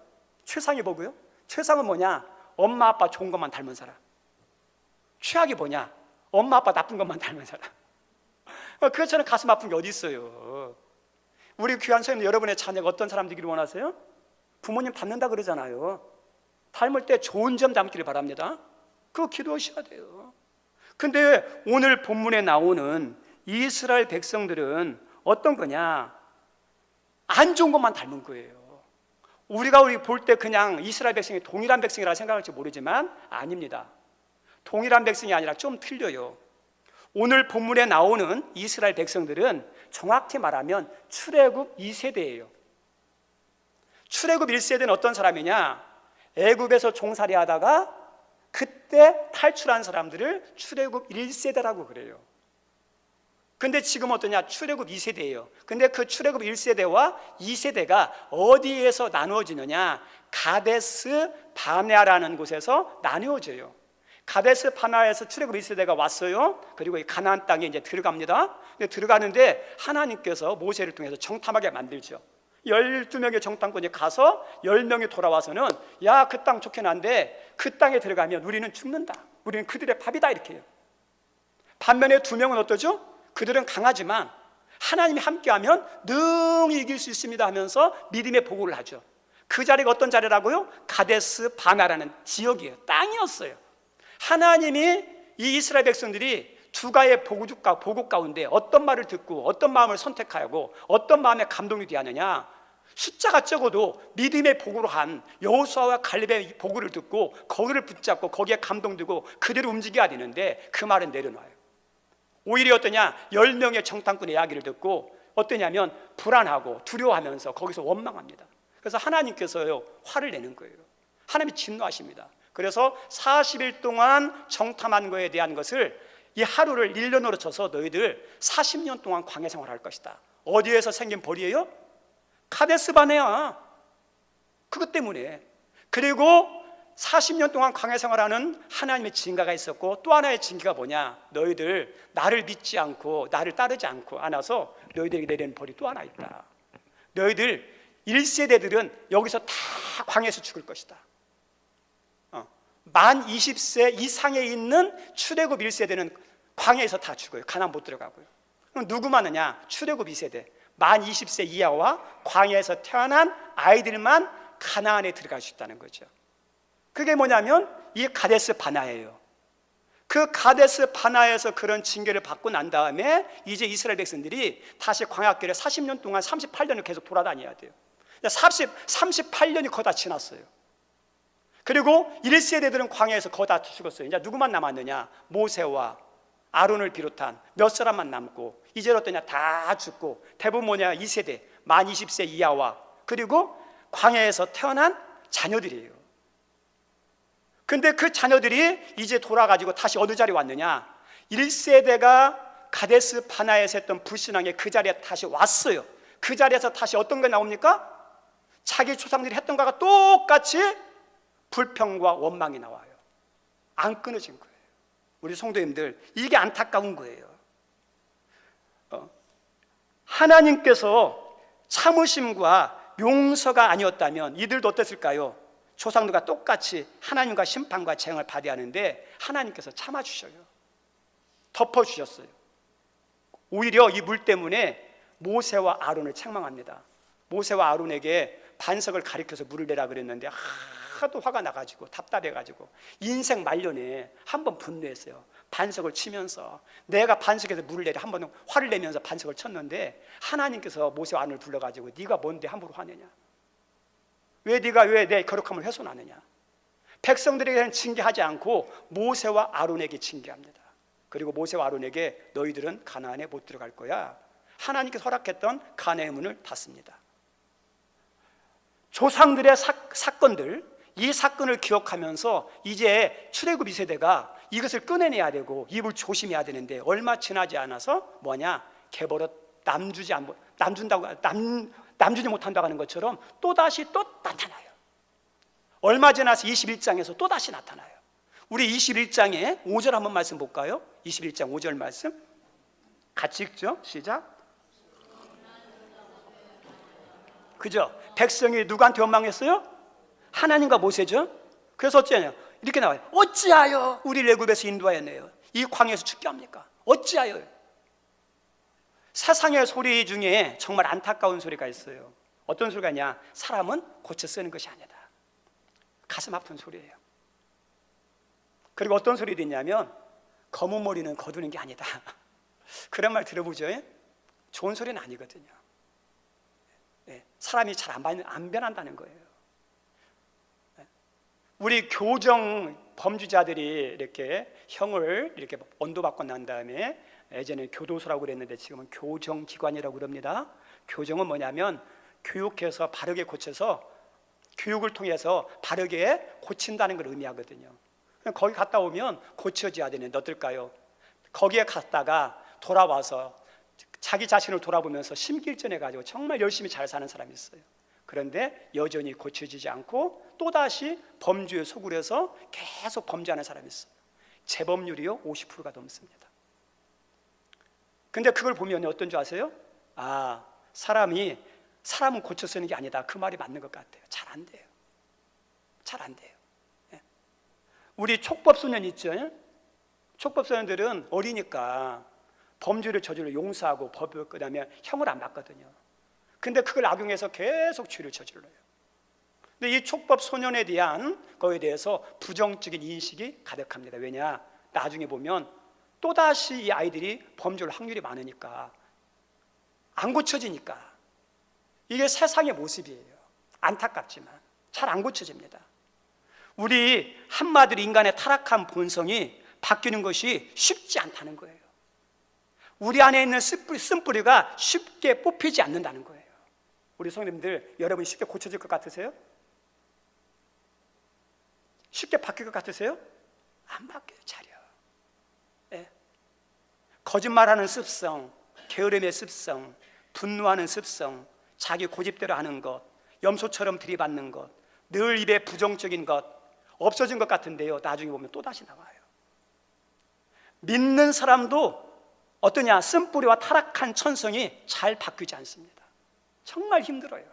Speaker 1: 최상이 뭐고요? 최상은 뭐냐? 엄마 아빠 좋은 것만 닮은 사람. 최악이 뭐냐? 엄마 아빠 나쁜 것만 닮은 사람. 그것처럼 가슴 아픈 게 어디 있어요? 우리 귀한 성도님, 여러분의 자녀가 어떤 사람 되기를 원하세요? 부모님 닮는다 그러잖아요. 닮을 때 좋은 점 닮기를 바랍니다. 그거 기도하셔야 돼요. 근데 오늘 본문에 나오는 이스라엘 백성들은 어떤 거냐? 안 좋은 것만 닮은 거예요. 우리가 볼 때 그냥 이스라엘 백성이 동일한 백성이라 생각할지 모르지만 아닙니다. 동일한 백성이 아니라 좀 틀려요. 오늘 본문에 나오는 이스라엘 백성들은 정확히 말하면 출애굽 2세대예요. 출애굽 1세대는 어떤 사람이냐? 애굽에서 종살이 하다가 그때 탈출한 사람들을 출애굽 1세대라고 그래요. 근데 지금 어떠냐? 출애굽 2세대예요. 근데 그 출애굽 1세대와 2세대가 어디에서 나누어지느냐? 가데스 바네아라는 곳에서 나누어져요. 가데스 바네아에서 출애굽 1세대가 왔어요. 그리고 이 가나안 땅에 이제 들어갑니다. 근데 들어가는데 하나님께서 모세를 통해서 정탐하게 만들죠. 12명의 정탐꾼이 가서 10명이 돌아와서는 야, 그 땅 좋긴 한데 그 땅에 들어가면 우리는 죽는다. 우리는 그들의 밥이다, 이렇게 해요. 반면에 2명은 어떠죠? 그들은 강하지만 하나님이 함께하면 능히 이길 수 있습니다 하면서 믿음의 보고를 하죠. 그 자리가 어떤 자리라고요? 가데스 바네아라는 지역이에요. 땅이었어요. 하나님이 이 이스라엘 백성들이 두 가의 보고 가운데 어떤 말을 듣고 어떤 마음을 선택하고 어떤 마음에 감동이 되었느냐, 숫자가 적어도 믿음의 보고로 한 여호수아와 갈렙의 보고를 듣고 거기를 붙잡고 거기에 감동되고 그대로 움직여야 되는데 그 말은 내려놔요. 오히려 어떠냐, 10명의 정탐꾼의 이야기를 듣고 어떠냐면 불안하고 두려워하면서 거기서 원망합니다. 그래서 하나님께서요, 화를 내는 거예요. 하나님이 진노하십니다. 그래서 40일 동안 정탐한 거에 대한 것을 이 하루를 1년으로 쳐서 너희들 40년 동안 광야 생활할 것이다. 어디에서 생긴 벌이에요? 카데스 바네아. 그것 때문에. 그리고 40년 동안 광야 생활하는 하나님의 징계가 있었고, 또 하나의 징계가 뭐냐, 너희들 나를 믿지 않고 나를 따르지 않고 안아서 너희들에게 내리는 벌이 또 하나 있다. 너희들 1세대들은 여기서 다 광야에서 죽을 것이다. 만 20세 이상에 있는 출애굽 1세대는 광야에서 다 죽어요. 가나안 못 들어가고요. 그럼 누구만 하냐? 출애굽 2세대 만 20세 이하와 광야에서 태어난 아이들만 가나안에 들어갈 수 있다는 거죠. 그게 뭐냐면 이 가데스 바네아예요. 그 가데스 바네아에서 그런 징계를 받고 난 다음에 이제 이스라엘 백성들이 다시 광야길에 40년 동안 38년을 계속 돌아다녀야 돼요. 38년이 거의 다 지났어요. 그리고 1세대들은 광야에서 거의 다 죽었어요. 이제 누구만 남았느냐? 모세와 아론을 비롯한 몇 사람만 남고, 이제 어떠냐? 다 죽고, 대부분 뭐냐? 2세대 만 20세 이하와 그리고 광야에서 태어난 자녀들이에요. 근데 그 자녀들이 이제 돌아가지고 다시 어느 자리에 왔느냐? 1세대가 가데스 바네아에서 했던 불신앙의 그 자리에 다시 왔어요. 그 자리에서 다시 어떤 게 나옵니까? 자기 조상들이 했던 것과 똑같이 불평과 원망이 나와요. 안 끊어진 거예요. 우리 성도님들, 이게 안타까운 거예요. 하나님께서 참으심과 용서가 아니었다면 이들도 어땠을까요? 조상들과 똑같이 하나님과 심판과 재앙을 받아야 하는데 하나님께서 참아주셔요. 덮어주셨어요. 오히려 이 물 때문에 모세와 아론을 책망합니다. 모세와 아론에게 반석을 가리켜서 물을 내라 그랬는데 하도 화가 나가지고 답답해가지고 인생 말년에 한번 분노했어요. 반석을 치면서, 내가 반석에서 물을 내려 한번 화를 내면서 반석을 쳤는데 하나님께서 모세와 아론을 불러가지고 네가 뭔데 함부로 화내냐? 왜 네가 왜 내 거룩함을 훼손하느냐? 백성들에게는 징계하지 않고 모세와 아론에게 징계합니다. 그리고 모세와 아론에게 너희들은 가나안에 못 들어갈 거야. 하나님께서 허락했던 가나안의 문을 닫습니다. 조상들의 사건들, 이 사건을 기억하면서 이제 출애굽 2세대가 이것을 꺼내내야 되고 입을 조심해야 되는데, 얼마 지나지 않아서 뭐냐? 개버릇 남주지 못한다고 하는 것처럼 또다시 또 나타나요. 얼마 지나서 21장에서 또다시 나타나요. 우리 21장에 5절 한번 말씀 볼까요? 21장 5절 말씀 같이 읽죠. 시작. 그죠? 백성이 누구한테 원망했어요? 하나님과 모세죠. 그래서 어찌하냐? 이렇게 나와요. 어찌하여 우리를 애굽에서 인도하였네요. 이 광야에서 죽게 합니까? 어찌하여? 세상의 소리 중에 정말 안타까운 소리가 있어요. 어떤 소리가 있냐? 사람은 고쳐 쓰는 것이 아니다. 가슴 아픈 소리예요. 그리고 어떤 소리도 있냐면 검은 머리는 거두는 게 아니다. 그런 말 들어보죠? 좋은 소리는 아니거든요. 사람이 잘 안 변한다는 거예요. 우리 교정 범죄자들이 이렇게 형을 이렇게 언도받고 난 다음에, 예전에 교도소라고 그랬는데 지금은 교정기관이라고 그럽니다. 교정은 뭐냐면 교육해서 바르게 고쳐서, 교육을 통해서 바르게 고친다는 걸 의미하거든요. 거기 갔다 오면 고쳐져야 되는데 어떨까요? 거기에 갔다가 돌아와서 자기 자신을 돌아보면서 심길전해가지고 정말 열심히 잘 사는 사람이 있어요. 그런데 여전히 고쳐지지 않고 또다시 범죄에 소굴해서 계속 범죄하는 사람이 있어요. 재범률이요 50%가 넘습니다. 근데 그걸 보면 어떤 줄 아세요? 사람은 고쳐 쓰는 게 아니다. 그 말이 맞는 것 같아요. 잘 안 돼요. 잘 안 돼요. 예. 우리 촉법소년 있죠? 촉법소년들은 어리니까 범죄를 저질러 용서하고 그다음에 형을 안 받거든요. 근데 그걸 악용해서 계속 죄를 저질러요. 근데 이 촉법소년에 대한 거에 대해서 부정적인 인식이 가득합니다. 왜냐? 나중에 보면 또다시 이 아이들이 범죄할 확률이 많으니까, 안 고쳐지니까. 이게 세상의 모습이에요. 안타깝지만 잘 안 고쳐집니다. 우리 한마디로 인간의 타락한 본성이 바뀌는 것이 쉽지 않다는 거예요. 우리 안에 있는 쓴뿌리가 쉽게 뽑히지 않는다는 거예요. 우리 성도님들, 여러분 쉽게 고쳐질 것 같으세요? 쉽게 바뀔 것 같으세요? 안 바뀌어요. 잘요. 예. 거짓말하는 습성, 게으름의 습성, 분노하는 습성, 자기 고집대로 하는 것, 염소처럼 들이받는 것, 늘 입에 부정적인 것 없어진 것 같은데요, 나중에 보면 또다시 나와요. 믿는 사람도 어떠냐? 쓴뿌리와 타락한 천성이 잘 바뀌지 않습니다. 정말 힘들어요.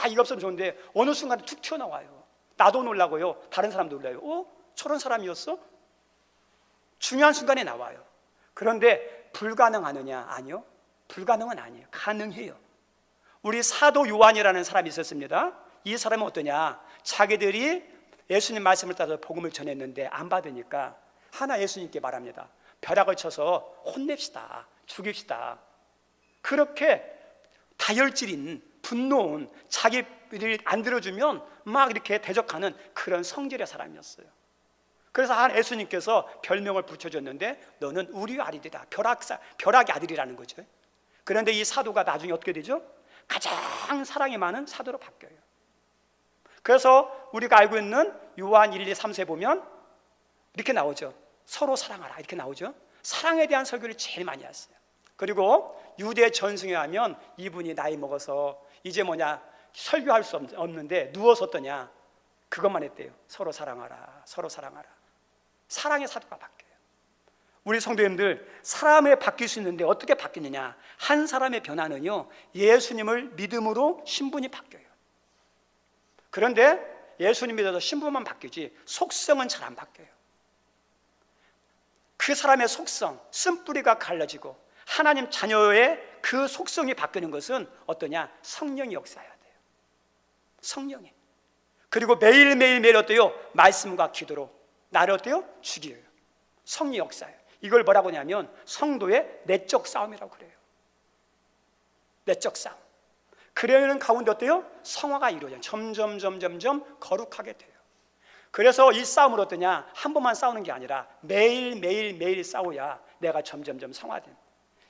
Speaker 1: 이거 없으면 좋은데 어느 순간에 툭 튀어나와요. 나도 놀라고요, 다른 사람도 놀라요. 저런 사람이었어? 중요한 순간에 나와요. 그런데 불가능하느냐? 아니요, 불가능은 아니에요. 가능해요. 우리 사도 요한이라는 사람이 있었습니다. 이 사람은 어떠냐? 자기들이 예수님 말씀을 따라서 복음을 전했는데 안 받으니까 하나 예수님께 말합니다. 벼락을 쳐서 혼냅시다, 죽입시다. 그렇게 다혈질인, 분노온, 자기들이 안 들어주면 막 이렇게 대적하는 그런 성질의 사람이었어요. 그래서 한 예수님께서 별명을 붙여줬는데, 너는 우리 아들이다. 벼락의 아들이라는 거죠. 그런데 이 사도가 나중에 어떻게 되죠? 가장 사랑이 많은 사도로 바뀌어요. 그래서 우리가 알고 있는 요한 1, 2, 3세 보면 이렇게 나오죠. 서로 사랑하라, 이렇게 나오죠. 사랑에 대한 설교를 제일 많이 했어요. 그리고 유대 전승에 하면 이분이 나이 먹어서 이제 설교할 수 없는데 누워서 어떠냐? 그것만 했대요. 서로 사랑하라, 서로 사랑하라. 사랑의 사도가 바뀌어요. 우리 성도님들, 사람에 바뀔 수 있는데 어떻게 바뀌느냐? 한 사람의 변화는요, 예수님을 믿음으로 신분이 바뀌어요. 그런데 예수님 믿어서 신분만 바뀌지 속성은 잘 안 바뀌어요. 그 사람의 속성, 쓴뿌리가 갈라지고 하나님 자녀의 그 속성이 바뀌는 것은 어떠냐? 성령이 역사해야 돼요. 성령이. 그리고 매일매일 어때요? 말씀과 기도로 나를 어때요? 죽여요. 성령 역사예요. 이걸 뭐라고 하냐면 성도의 내적 싸움이라고 그래요. 내적 싸움. 그러는 가운데 어때요? 성화가 이루어져요. 점점 거룩하게 돼요. 그래서 이 싸움을 어떠냐? 한 번만 싸우는 게 아니라 매일 싸워야 내가 점점 성화된,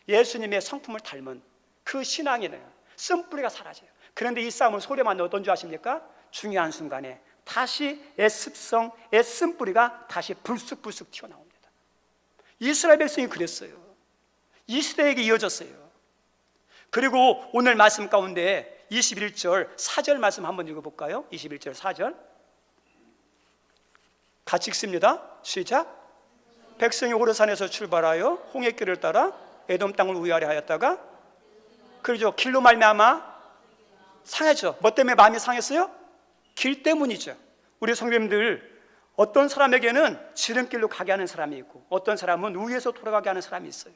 Speaker 1: 예수님의 성품을 닮은 그 신앙이네요. 쓴뿌리가 사라져요. 그런데 이 싸움을 소리만 어떤 줄 아십니까? 중요한 순간에 다시 애습성, 애쓴뿌리가 다시 불쑥 튀어나옵니다. 이스라엘 백성이 그랬어요. 이 시대에게 이어졌어요. 그리고 오늘 말씀 가운데 21절 4절 말씀 한번 읽어볼까요? 21절 4절 같이 읽습니다. 시작. 백성이 호르산에서 출발하여 홍해길을 따라 에돔 땅을 우회하려 하였다가, 그러죠, 길로 말미암아 상했죠. 뭐 때문에 마음이 상했어요? 길 때문이죠. 우리 성도님들, 어떤 사람에게는 지름길로 가게 하는 사람이 있고 어떤 사람은 우회해서 돌아가게 하는 사람이 있어요.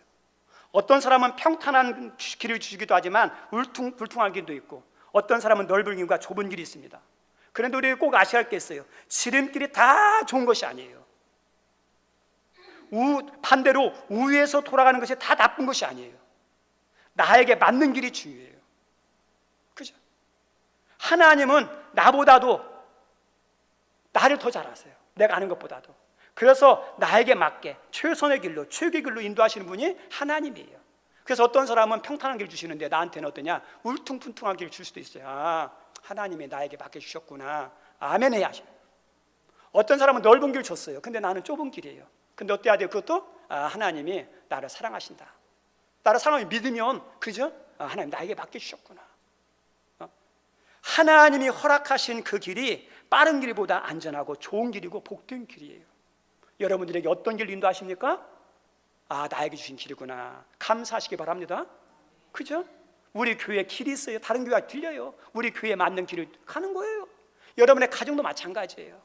Speaker 1: 어떤 사람은 평탄한 길을 주시기도 하지만 울퉁불퉁한 길도 있고 어떤 사람은 넓은 길과 좁은 길이 있습니다. 그런데 우리 꼭 아셔야 할 게 있어요. 지름길이 다 좋은 것이 아니에요. 반대로 우회해서 돌아가는 것이 다 나쁜 것이 아니에요. 나에게 맞는 길이 중요해요. 그죠? 하나님은 나보다도 나를 더 잘 아세요. 내가 아는 것보다도. 그래서 나에게 맞게 최선의 길로, 최고의 길로 인도하시는 분이 하나님이에요. 그래서 어떤 사람은 평탄한 길 주시는데 나한테는 어떠냐? 울퉁불퉁한 길 줄 수도 있어요. 하나님이 나에게 맡겨주셨구나, 아멘 해야 하셔요. 어떤 사람은 넓은 길 줬어요. 근데 나는 좁은 길이에요. 근데 어때야 돼요? 그것도 하나님이 나를 사랑하신다, 나를 사랑하면 믿으면, 그죠? 하나님 나에게 맡겨주셨구나. 하나님이 허락하신 그 길이 빠른 길보다 안전하고 좋은 길이고 복된 길이에요. 여러분들에게 어떤 길 인도하십니까? 아, 나에게 주신 길이구나. 감사하시기 바랍니다. 그죠? 우리 교회 길이 있어요. 다른 교회가 틀려요. 우리 교회에 맞는 길을 가는 거예요. 여러분의 가정도 마찬가지예요.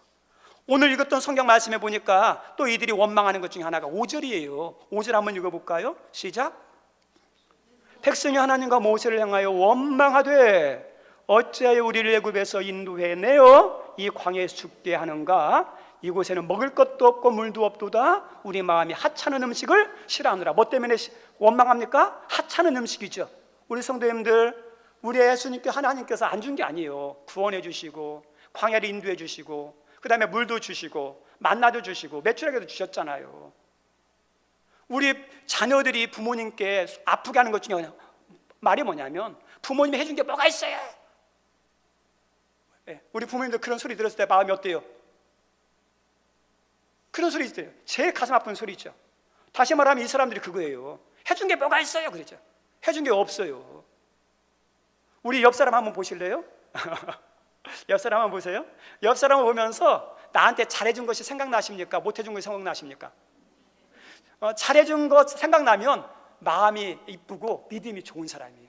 Speaker 1: 오늘 읽었던 성경 말씀에 보니까 또 이들이 원망하는 것 중에 하나가 5절이에요. 5절 한번 읽어볼까요? 시작. 백성이 하나님과 모세를 향하여 원망하되 어찌하여 우리를 애굽에서 인도해내어 이 광야에서 죽게 하는가? 이곳에는 먹을 것도 없고 물도 없도다. 우리 마음이 하찮은 음식을 싫어하느라. 뭐 때문에 원망합니까? 하찮은 음식이죠. 우리 성도님들, 우리 예수님께 하나님께서 안 준 게 아니에요. 구원해 주시고 광야를 인도해 주시고 그 다음에 물도 주시고 만나도 주시고 매출에게도 주셨잖아요. 우리 자녀들이 부모님께 아프게 하는 것 중에 말이 뭐냐면 부모님이 해준 게 뭐가 있어요? 우리 부모님들 그런 소리 들었을 때 마음이 어때요? 그런 소리 있어요. 제일 가슴 아픈 소리죠. 다시 말하면 이 사람들이 그거예요. 해준 게 뭐가 있어요? 그러죠. 해준 게 없어요. 우리 옆 사람 한번 보실래요? 옆 사람 한번 보세요. 옆 사람을 보면서 나한테 잘해준 것이 생각나십니까? 못해준 것이 생각나십니까? 잘해준 것 생각나면 마음이 이쁘고 믿음이 좋은 사람이에요.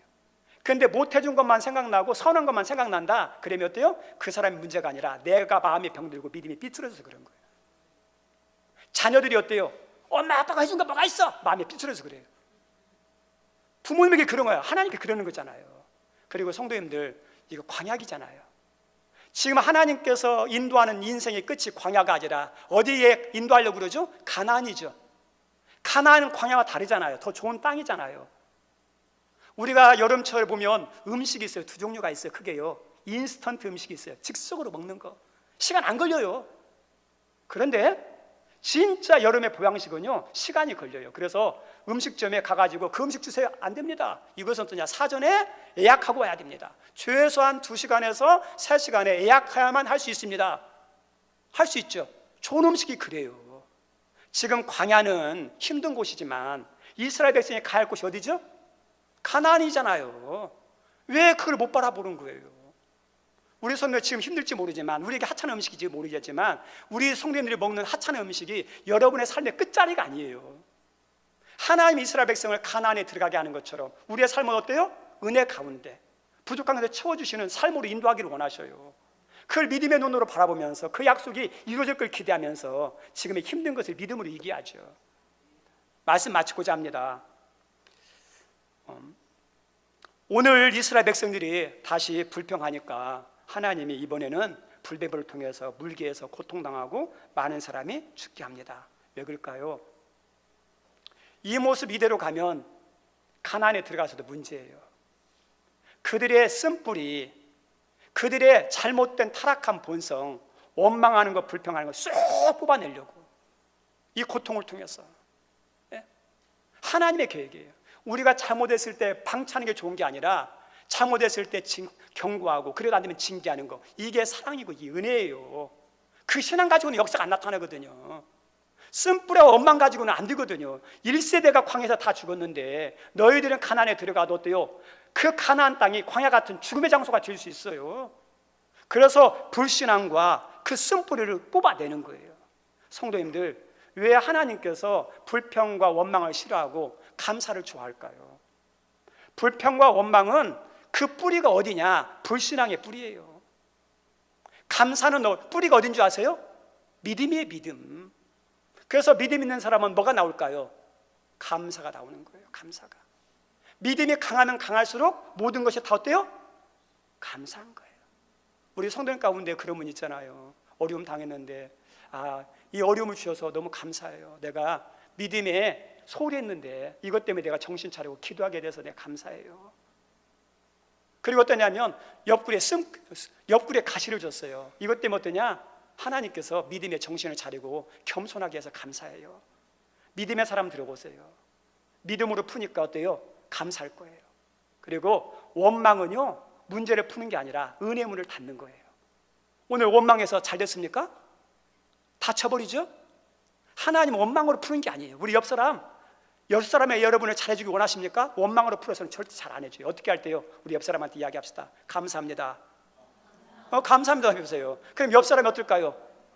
Speaker 1: 그런데 못해준 것만 생각나고 선한 것만 생각난다 그러면 어때요? 그 사람이 문제가 아니라 내가 마음이 병들고 믿음이 삐뚤어져서 그런 거예요. 자녀들이 어때요? 엄마 아빠가 해준 거 뭐가 있어? 마음이 삐뚤어져서 그래요. 부모님에게 그런 거야. 하나님께 그러는 거잖아요. 그리고 성도님들, 이거 광야기잖아요. 지금 하나님께서 인도하는 인생의 끝이 광야가 아니라 어디에 인도하려고 그러죠? 가나안이죠. 가나안은 광야와 다르잖아요. 더 좋은 땅이잖아요. 우리가 여름철 보면 음식이 있어요. 두 종류가 있어요. 크게요. 인스턴트 음식이 있어요. 즉석으로 먹는 거. 시간 안 걸려요. 그런데 진짜 여름의 보양식은요, 시간이 걸려요. 그래서 음식점에 가가지고 그 음식 주세요. 안 됩니다. 이것은 어떠냐? 사전에 예약하고 와야 됩니다. 최소한 2시간에서 3시간에 예약해야만 할 수 있습니다. 할 수 있죠. 좋은 음식이 그래요. 지금 광야는 힘든 곳이지만 이스라엘 백성이 가야 할 곳이 어디죠? 가나안이잖아요. 왜 그걸 못 바라보는 거예요? 우리 성도들 지금 힘들지 모르지만, 우리에게 하찮은 음식인지 모르겠지만, 우리 성도님들이 먹는 하찮은 음식이 여러분의 삶의 끝자리가 아니에요. 하나님 이스라엘 백성을 가나안에 들어가게 하는 것처럼 우리의 삶은 어때요? 은혜 가운데 부족한 것을 채워주시는 삶으로 인도하기를 원하셔요. 그걸 믿음의 눈으로 바라보면서 그 약속이 이루어질 걸 기대하면서 지금의 힘든 것을 믿음으로 이기하죠. 말씀 마치고자 합니다. 오늘 이스라엘 백성들이 다시 불평하니까 하나님이 이번에는 불뱀을 통해서 물개에서 고통당하고 많은 사람이 죽게 합니다. 왜 그럴까요? 이 모습 이대로 가면 가나안에 들어가서도 문제예요. 그들의 쓴뿌리, 그들의 잘못된 타락한 본성, 원망하는 것, 불평하는 것 쏙 뽑아내려고 이 고통을 통해서 하나님의 계획이에요. 우리가 잘못했을 때 방치하는 게 좋은 게 아니라 잘못했을 때 경고하고 그래도 안 되면 징계하는 거, 이게 사랑이고 이 은혜예요. 그 신앙 가지고는 역사가 안 나타나거든요. 쓴뿌리와 원망 가지고는 안 되거든요. 1세대가 광야에서 다 죽었는데 너희들은 가나안에 들어가도 어때요? 그 가나안 땅이 광야 같은 죽음의 장소가 될 수 있어요. 그래서 불신앙과 그 쓴뿌리를 뽑아내는 거예요. 성도님들, 왜 하나님께서 불평과 원망을 싫어하고 감사를 좋아할까요? 불평과 원망은 그 뿌리가 어디냐? 불신앙의 뿌리예요. 감사는 뿌리가 어딘 줄 아세요? 믿음이에요. 믿음. 그래서 믿음 있는 사람은 뭐가 나올까요? 감사가 나오는 거예요. 감사가. 믿음이 강하면 강할수록 모든 것이 다 어때요? 감사한 거예요. 우리 성도님 가운데 그런 분 있잖아요. 어려움 당했는데 이 어려움을 주셔서 너무 감사해요. 내가 믿음에 소홀히 했는데 이것 때문에 내가 정신 차리고 기도하게 돼서 내가 감사해요. 그리고 어떠냐면 옆구리에 가시를 줬어요. 이것 때문에 어떠냐? 하나님께서 믿음의 정신을 차리고 겸손하게 해서 감사해요. 믿음의 사람 들어보세요. 믿음으로 푸니까 어때요? 감사할 거예요. 그리고 원망은요, 문제를 푸는 게 아니라 은혜의 문을 닫는 거예요. 오늘 원망해서 잘 됐습니까? 다쳐버리죠? 하나님 원망으로 푸는 게 아니에요. 우리 옆 사람의 여러분을 잘해주기 원하십니까? 원망으로 풀어서는 절대 잘 안 해줘요. 어떻게 할 때요? 우리 옆 사람한테 이야기합시다. 감사합니다. 감사합니다 해보세요. 그럼 옆 사람이 어떨까요?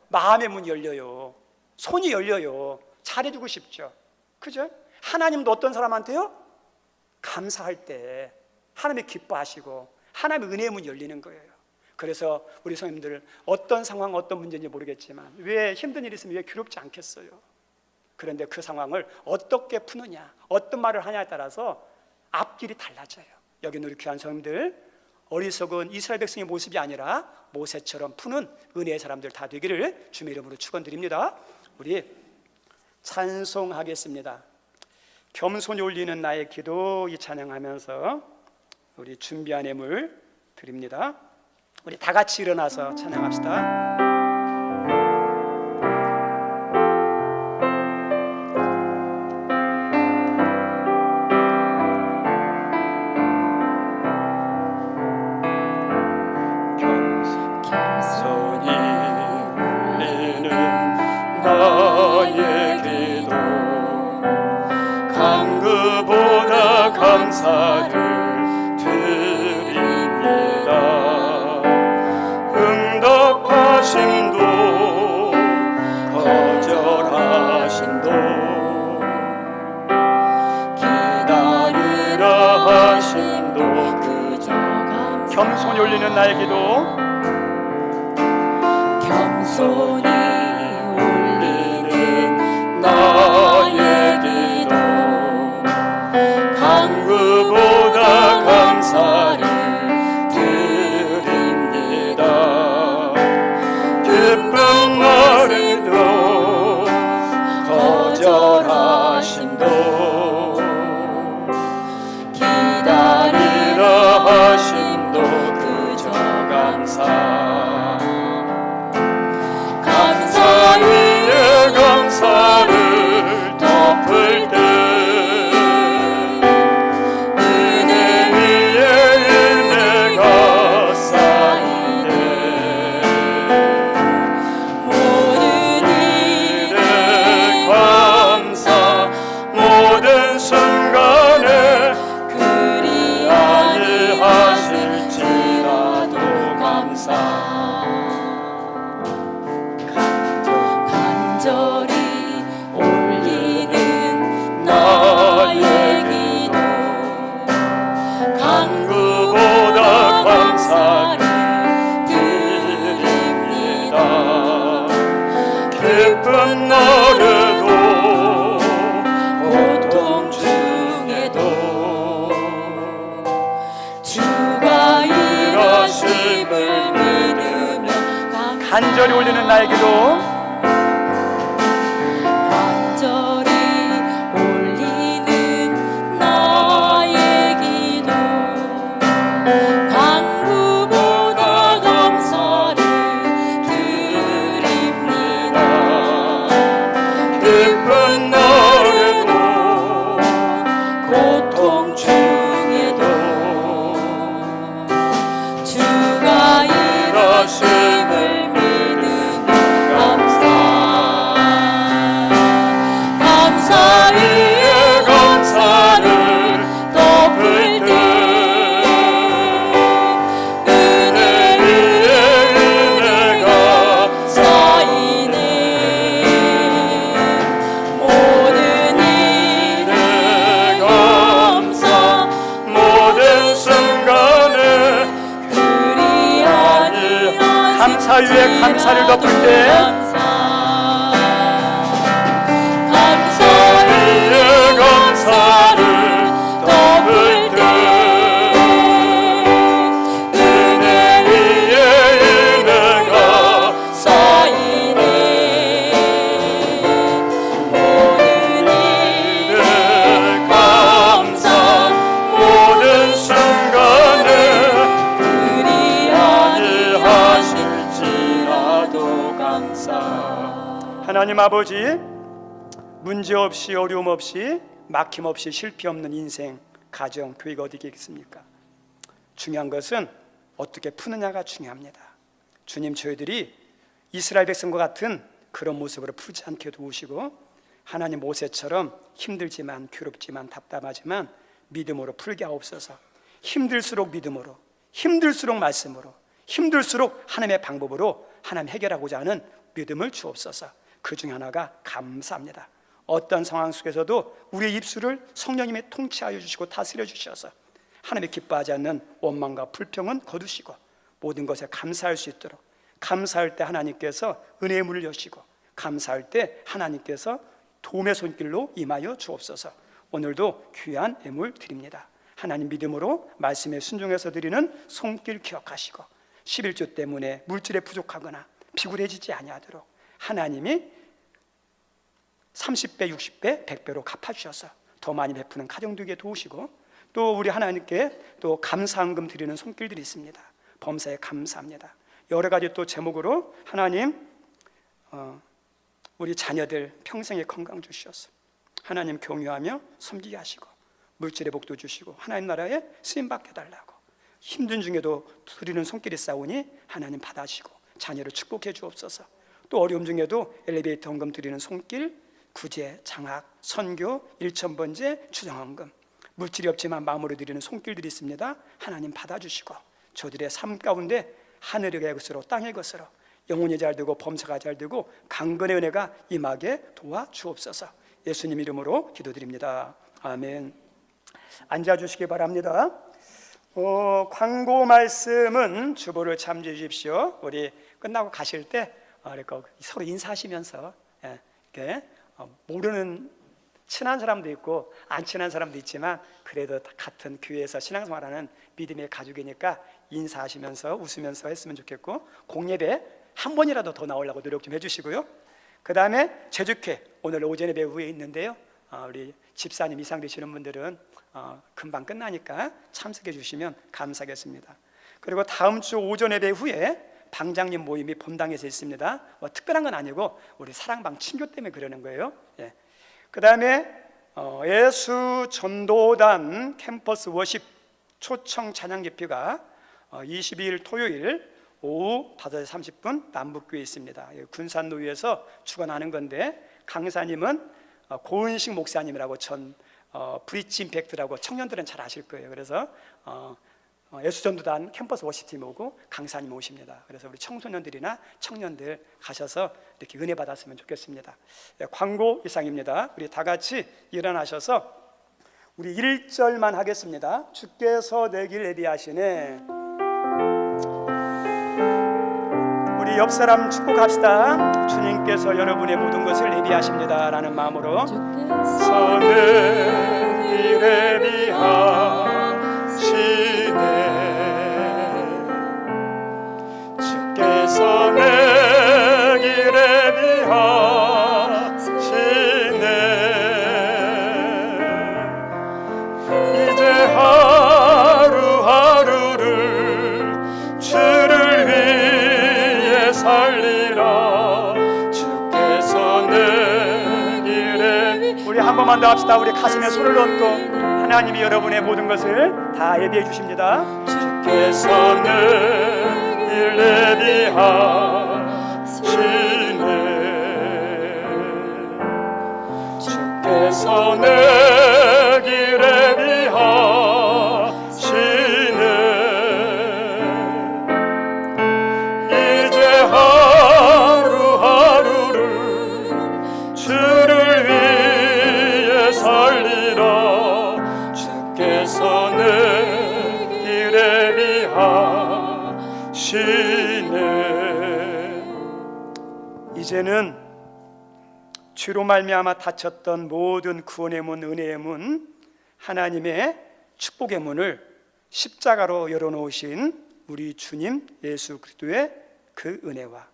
Speaker 1: 마음의 문이 열려요. 손이 열려요. 잘해주고 싶죠. 그죠? 하나님도 어떤 사람한테요? 감사할 때 하나님이 기뻐하시고 하나님의 은혜의 문이 열리는 거예요. 그래서 우리 성님들 어떤 상황 어떤 문제인지 모르겠지만 왜 힘든 일이 있으면 왜 괴롭지 않겠어요? 그런데 그 상황을 어떻게 푸느냐, 어떤 말을 하냐에 따라서 앞길이 달라져요. 여기는 우리 귀한 성님들 어리석은 이스라엘 백성의 모습이 아니라 모세처럼 푸는 은혜의 사람들 다 되기를 주님의 이름으로 축원드립니다. 우리 찬송하겠습니다. 겸손히 올리는 나의 기도, 이 찬양하면서 우리 준비한 예물 드립니다. 우리 다 같이 일어나서 찬양합시다. 겸손히 올리는 나의 기도, 간구보다 감사를 드립니다. 응답하신도 거절하신도 기다리라 하신도 그저 감사. 겸손히 올리는 나의 기도, 겸손히 올리는 나의 기도, 간구보다 감사를 드립니다. 기쁜 날에도 거절하심도 기다리라 하심도 그저 감사. 감사 위에 감사를 덮을 때 은혜 위에 은혜가 쌓이네. 모든 일에 감사, 모든 순간에 그리 아니하실지라도 감사. 간절히 올리는 나의 기도, 간구보다 감사를 드립니다. 기쁜 날에도 고통 중에도 주가 일하심을 믿으며 간절히 올리는 나의 기도, 간절히 올리는 나의 기도, 간구보다 감사를 드립니다. 기쁜 날에도 고통 중에도 주가 일하심을 믿으며 감사. 감사 위에 감사를 덮을 때 은혜 위에 은혜가 쌓이네. 모든 일에 감사, 모든 순간에 그리 아니하신 감사 위에 감사를 덮을 때 감사 위에 감사를 덮을 때 은혜 위에 은혜가 쌓이네. 모든 일에 감사, 모든 순간에 그리 아니하실지라도 감사. 하나님 아버지, 문제없이 어려움 없이 막힘 없이 실패 없는 인생, 가정, 교회가 어디 있겠습니까? 중요한 것은 어떻게 푸느냐가 중요합니다. 주님, 저희들이 이스라엘 백성과 같은 그런 모습으로 풀지 않게 도우시고 하나님 모세처럼 힘들지만 괴롭지만 답답하지만 믿음으로 풀게 하옵소서. 힘들수록 믿음으로, 힘들수록 말씀으로, 힘들수록 하나님의 방법으로 하나님 해결하고자 하는 믿음을 주옵소서. 그 중에 하나가 감사합니다. 어떤 상황 속에서도 우리의 입술을 성령님이 통치하여 주시고 다스려 주셔서 하나님이 기뻐하지 않는 원망과 불평은 거두시고 모든 것에 감사할 수 있도록, 감사할 때 하나님께서 은혜의 문을 여시고, 감사할 때 하나님께서 도움의 손길로 임하여 주옵소서. 오늘도 귀한 예물 드립니다. 하나님 믿음으로 말씀에 순종해서 드리는 손길 기억하시고, 11조 때문에 물질에 부족하거나 비굴해지지 아니하도록 하나님이 30배, 60배, 100배로 갚아주셔서 더 많이 베푸는 가정 되게 도우시고, 또 우리 하나님께 또 감사한금 드리는 손길들이 있습니다. 범사에 감사합니다. 여러 가지 또 제목으로 하나님 우리 자녀들 평생에 건강 주시옵소서. 하나님 경유하며 섬기게 하시고 물질의 복도 주시고 하나님 나라에 쓰임받게 해달라고, 힘든 중에도 드리는 손길이 싸우니 하나님 받아주시고 자녀를 축복해 주옵소서. 또 어려움 중에도 엘리베이터 헌금 드리는 손길, 구제, 장학, 선교, 일천번제, 추정헌금, 물질이 없지만 마음으로 드리는 손길들이 있습니다. 하나님 받아주시고 저들의 삶 가운데 하늘의 것으로 땅의 것으로 영혼이 잘 되고 범사가 잘 되고 강건의 은혜가 임하게 도와주옵소서. 예수님 이름으로 기도드립니다. 아멘. 앉아주시기 바랍니다. 광고 말씀은 주보를 참조해 주십시오. 우리 끝나고 가실 때 서로 인사하시면서 이렇게 모르는 친한 사람도 있고 안 친한 사람도 있지만 그래도 같은 교회에서 신앙생활하는 믿음의 가족이니까 인사하시면서 웃으면서 했으면 좋겠고, 공예배 한 번이라도 더 나오려고 노력 좀 해주시고요. 그 다음에 제주회 오늘 오전 예배 후에 있는데요, 우리 집사님 이상 되시는 분들은 금방 끝나니까 참석해 주시면 감사하겠습니다. 그리고 다음 주 오전 예배 후에 방장님 모임이 본당에서 있습니다. 특별한 건 아니고 우리 사랑방 친교 때문에 그러는 거예요. 그 다음에 예수 전도단 캠퍼스 워십 초청 찬양 집회가 22일 토요일 오후 5시 30분 남북교회에 있습니다. 군산노위에서 주관하는 건데, 강사님은 고은식 목사님이라고 전 브릿지 임팩트라고 청년들은 잘 아실 거예요. 그래서 예수전도단 캠퍼스 워시팀 오고 강사님 오십니다. 그래서 우리 청소년들이나 청년들 가셔서 이렇게 은혜 받았으면 좋겠습니다. 광고 이상입니다. 우리 다 같이 일어나셔서 우리 1절만 하겠습니다. 주께서 내 길 예비하시네. 우리 옆 사람 축복합시다. 주님께서 여러분의 모든 것을 예비하십니다 라는 마음으로. 주께서 내 길 예비하시네. 주께서 내 길 예비하시네. 이제 하루하루를 주를 위해 살리라. 주께서 내 길에. 우리 한 번만 더 합시다. 우리 가슴에 손을 얹고 하나님이 여러분의 모든 것을 다 예비해 주십니다. 주께서 내 길 예비하시네. 주께서 내 길 예비하시네. 이제 하루하루를 주를 위해 살리라. 주께서 내 길 예비하시네. 이제는 죄로 말미암아 닫혔던 모든 구원의 문, 은혜의 문, 하나님의 축복의 문을 십자가로 열어놓으신 우리 주님 예수 그리스도의 그 은혜와,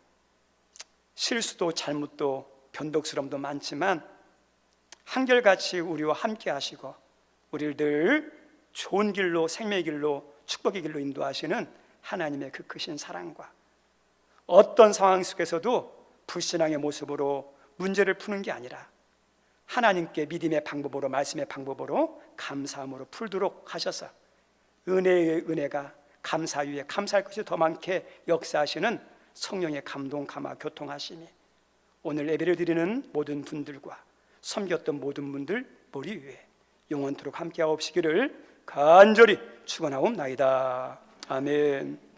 Speaker 1: 실수도 잘못도 변덕스러움도 많지만 한결같이 우리와 함께 하시고 우리를 늘 좋은 길로, 생명의 길로, 축복의 길로 인도하시는 하나님의 그 크신 사랑과, 어떤 상황 속에서도 불신앙의 모습으로 문제를 푸는 게 아니라 하나님께 믿음의 방법으로, 말씀의 방법으로 감사함으로 풀도록 하셔서 은혜의 은혜가 감사 위에 감사할 것이 더 많게 역사하시는 성령의 감동, 감화, 교통하심이 오늘 예배를 드리는 모든 분들과 섬겼던 모든 분들 머리 위에 영원토록 함께하옵시기를 간절히 축원하옵나이다. 아멘.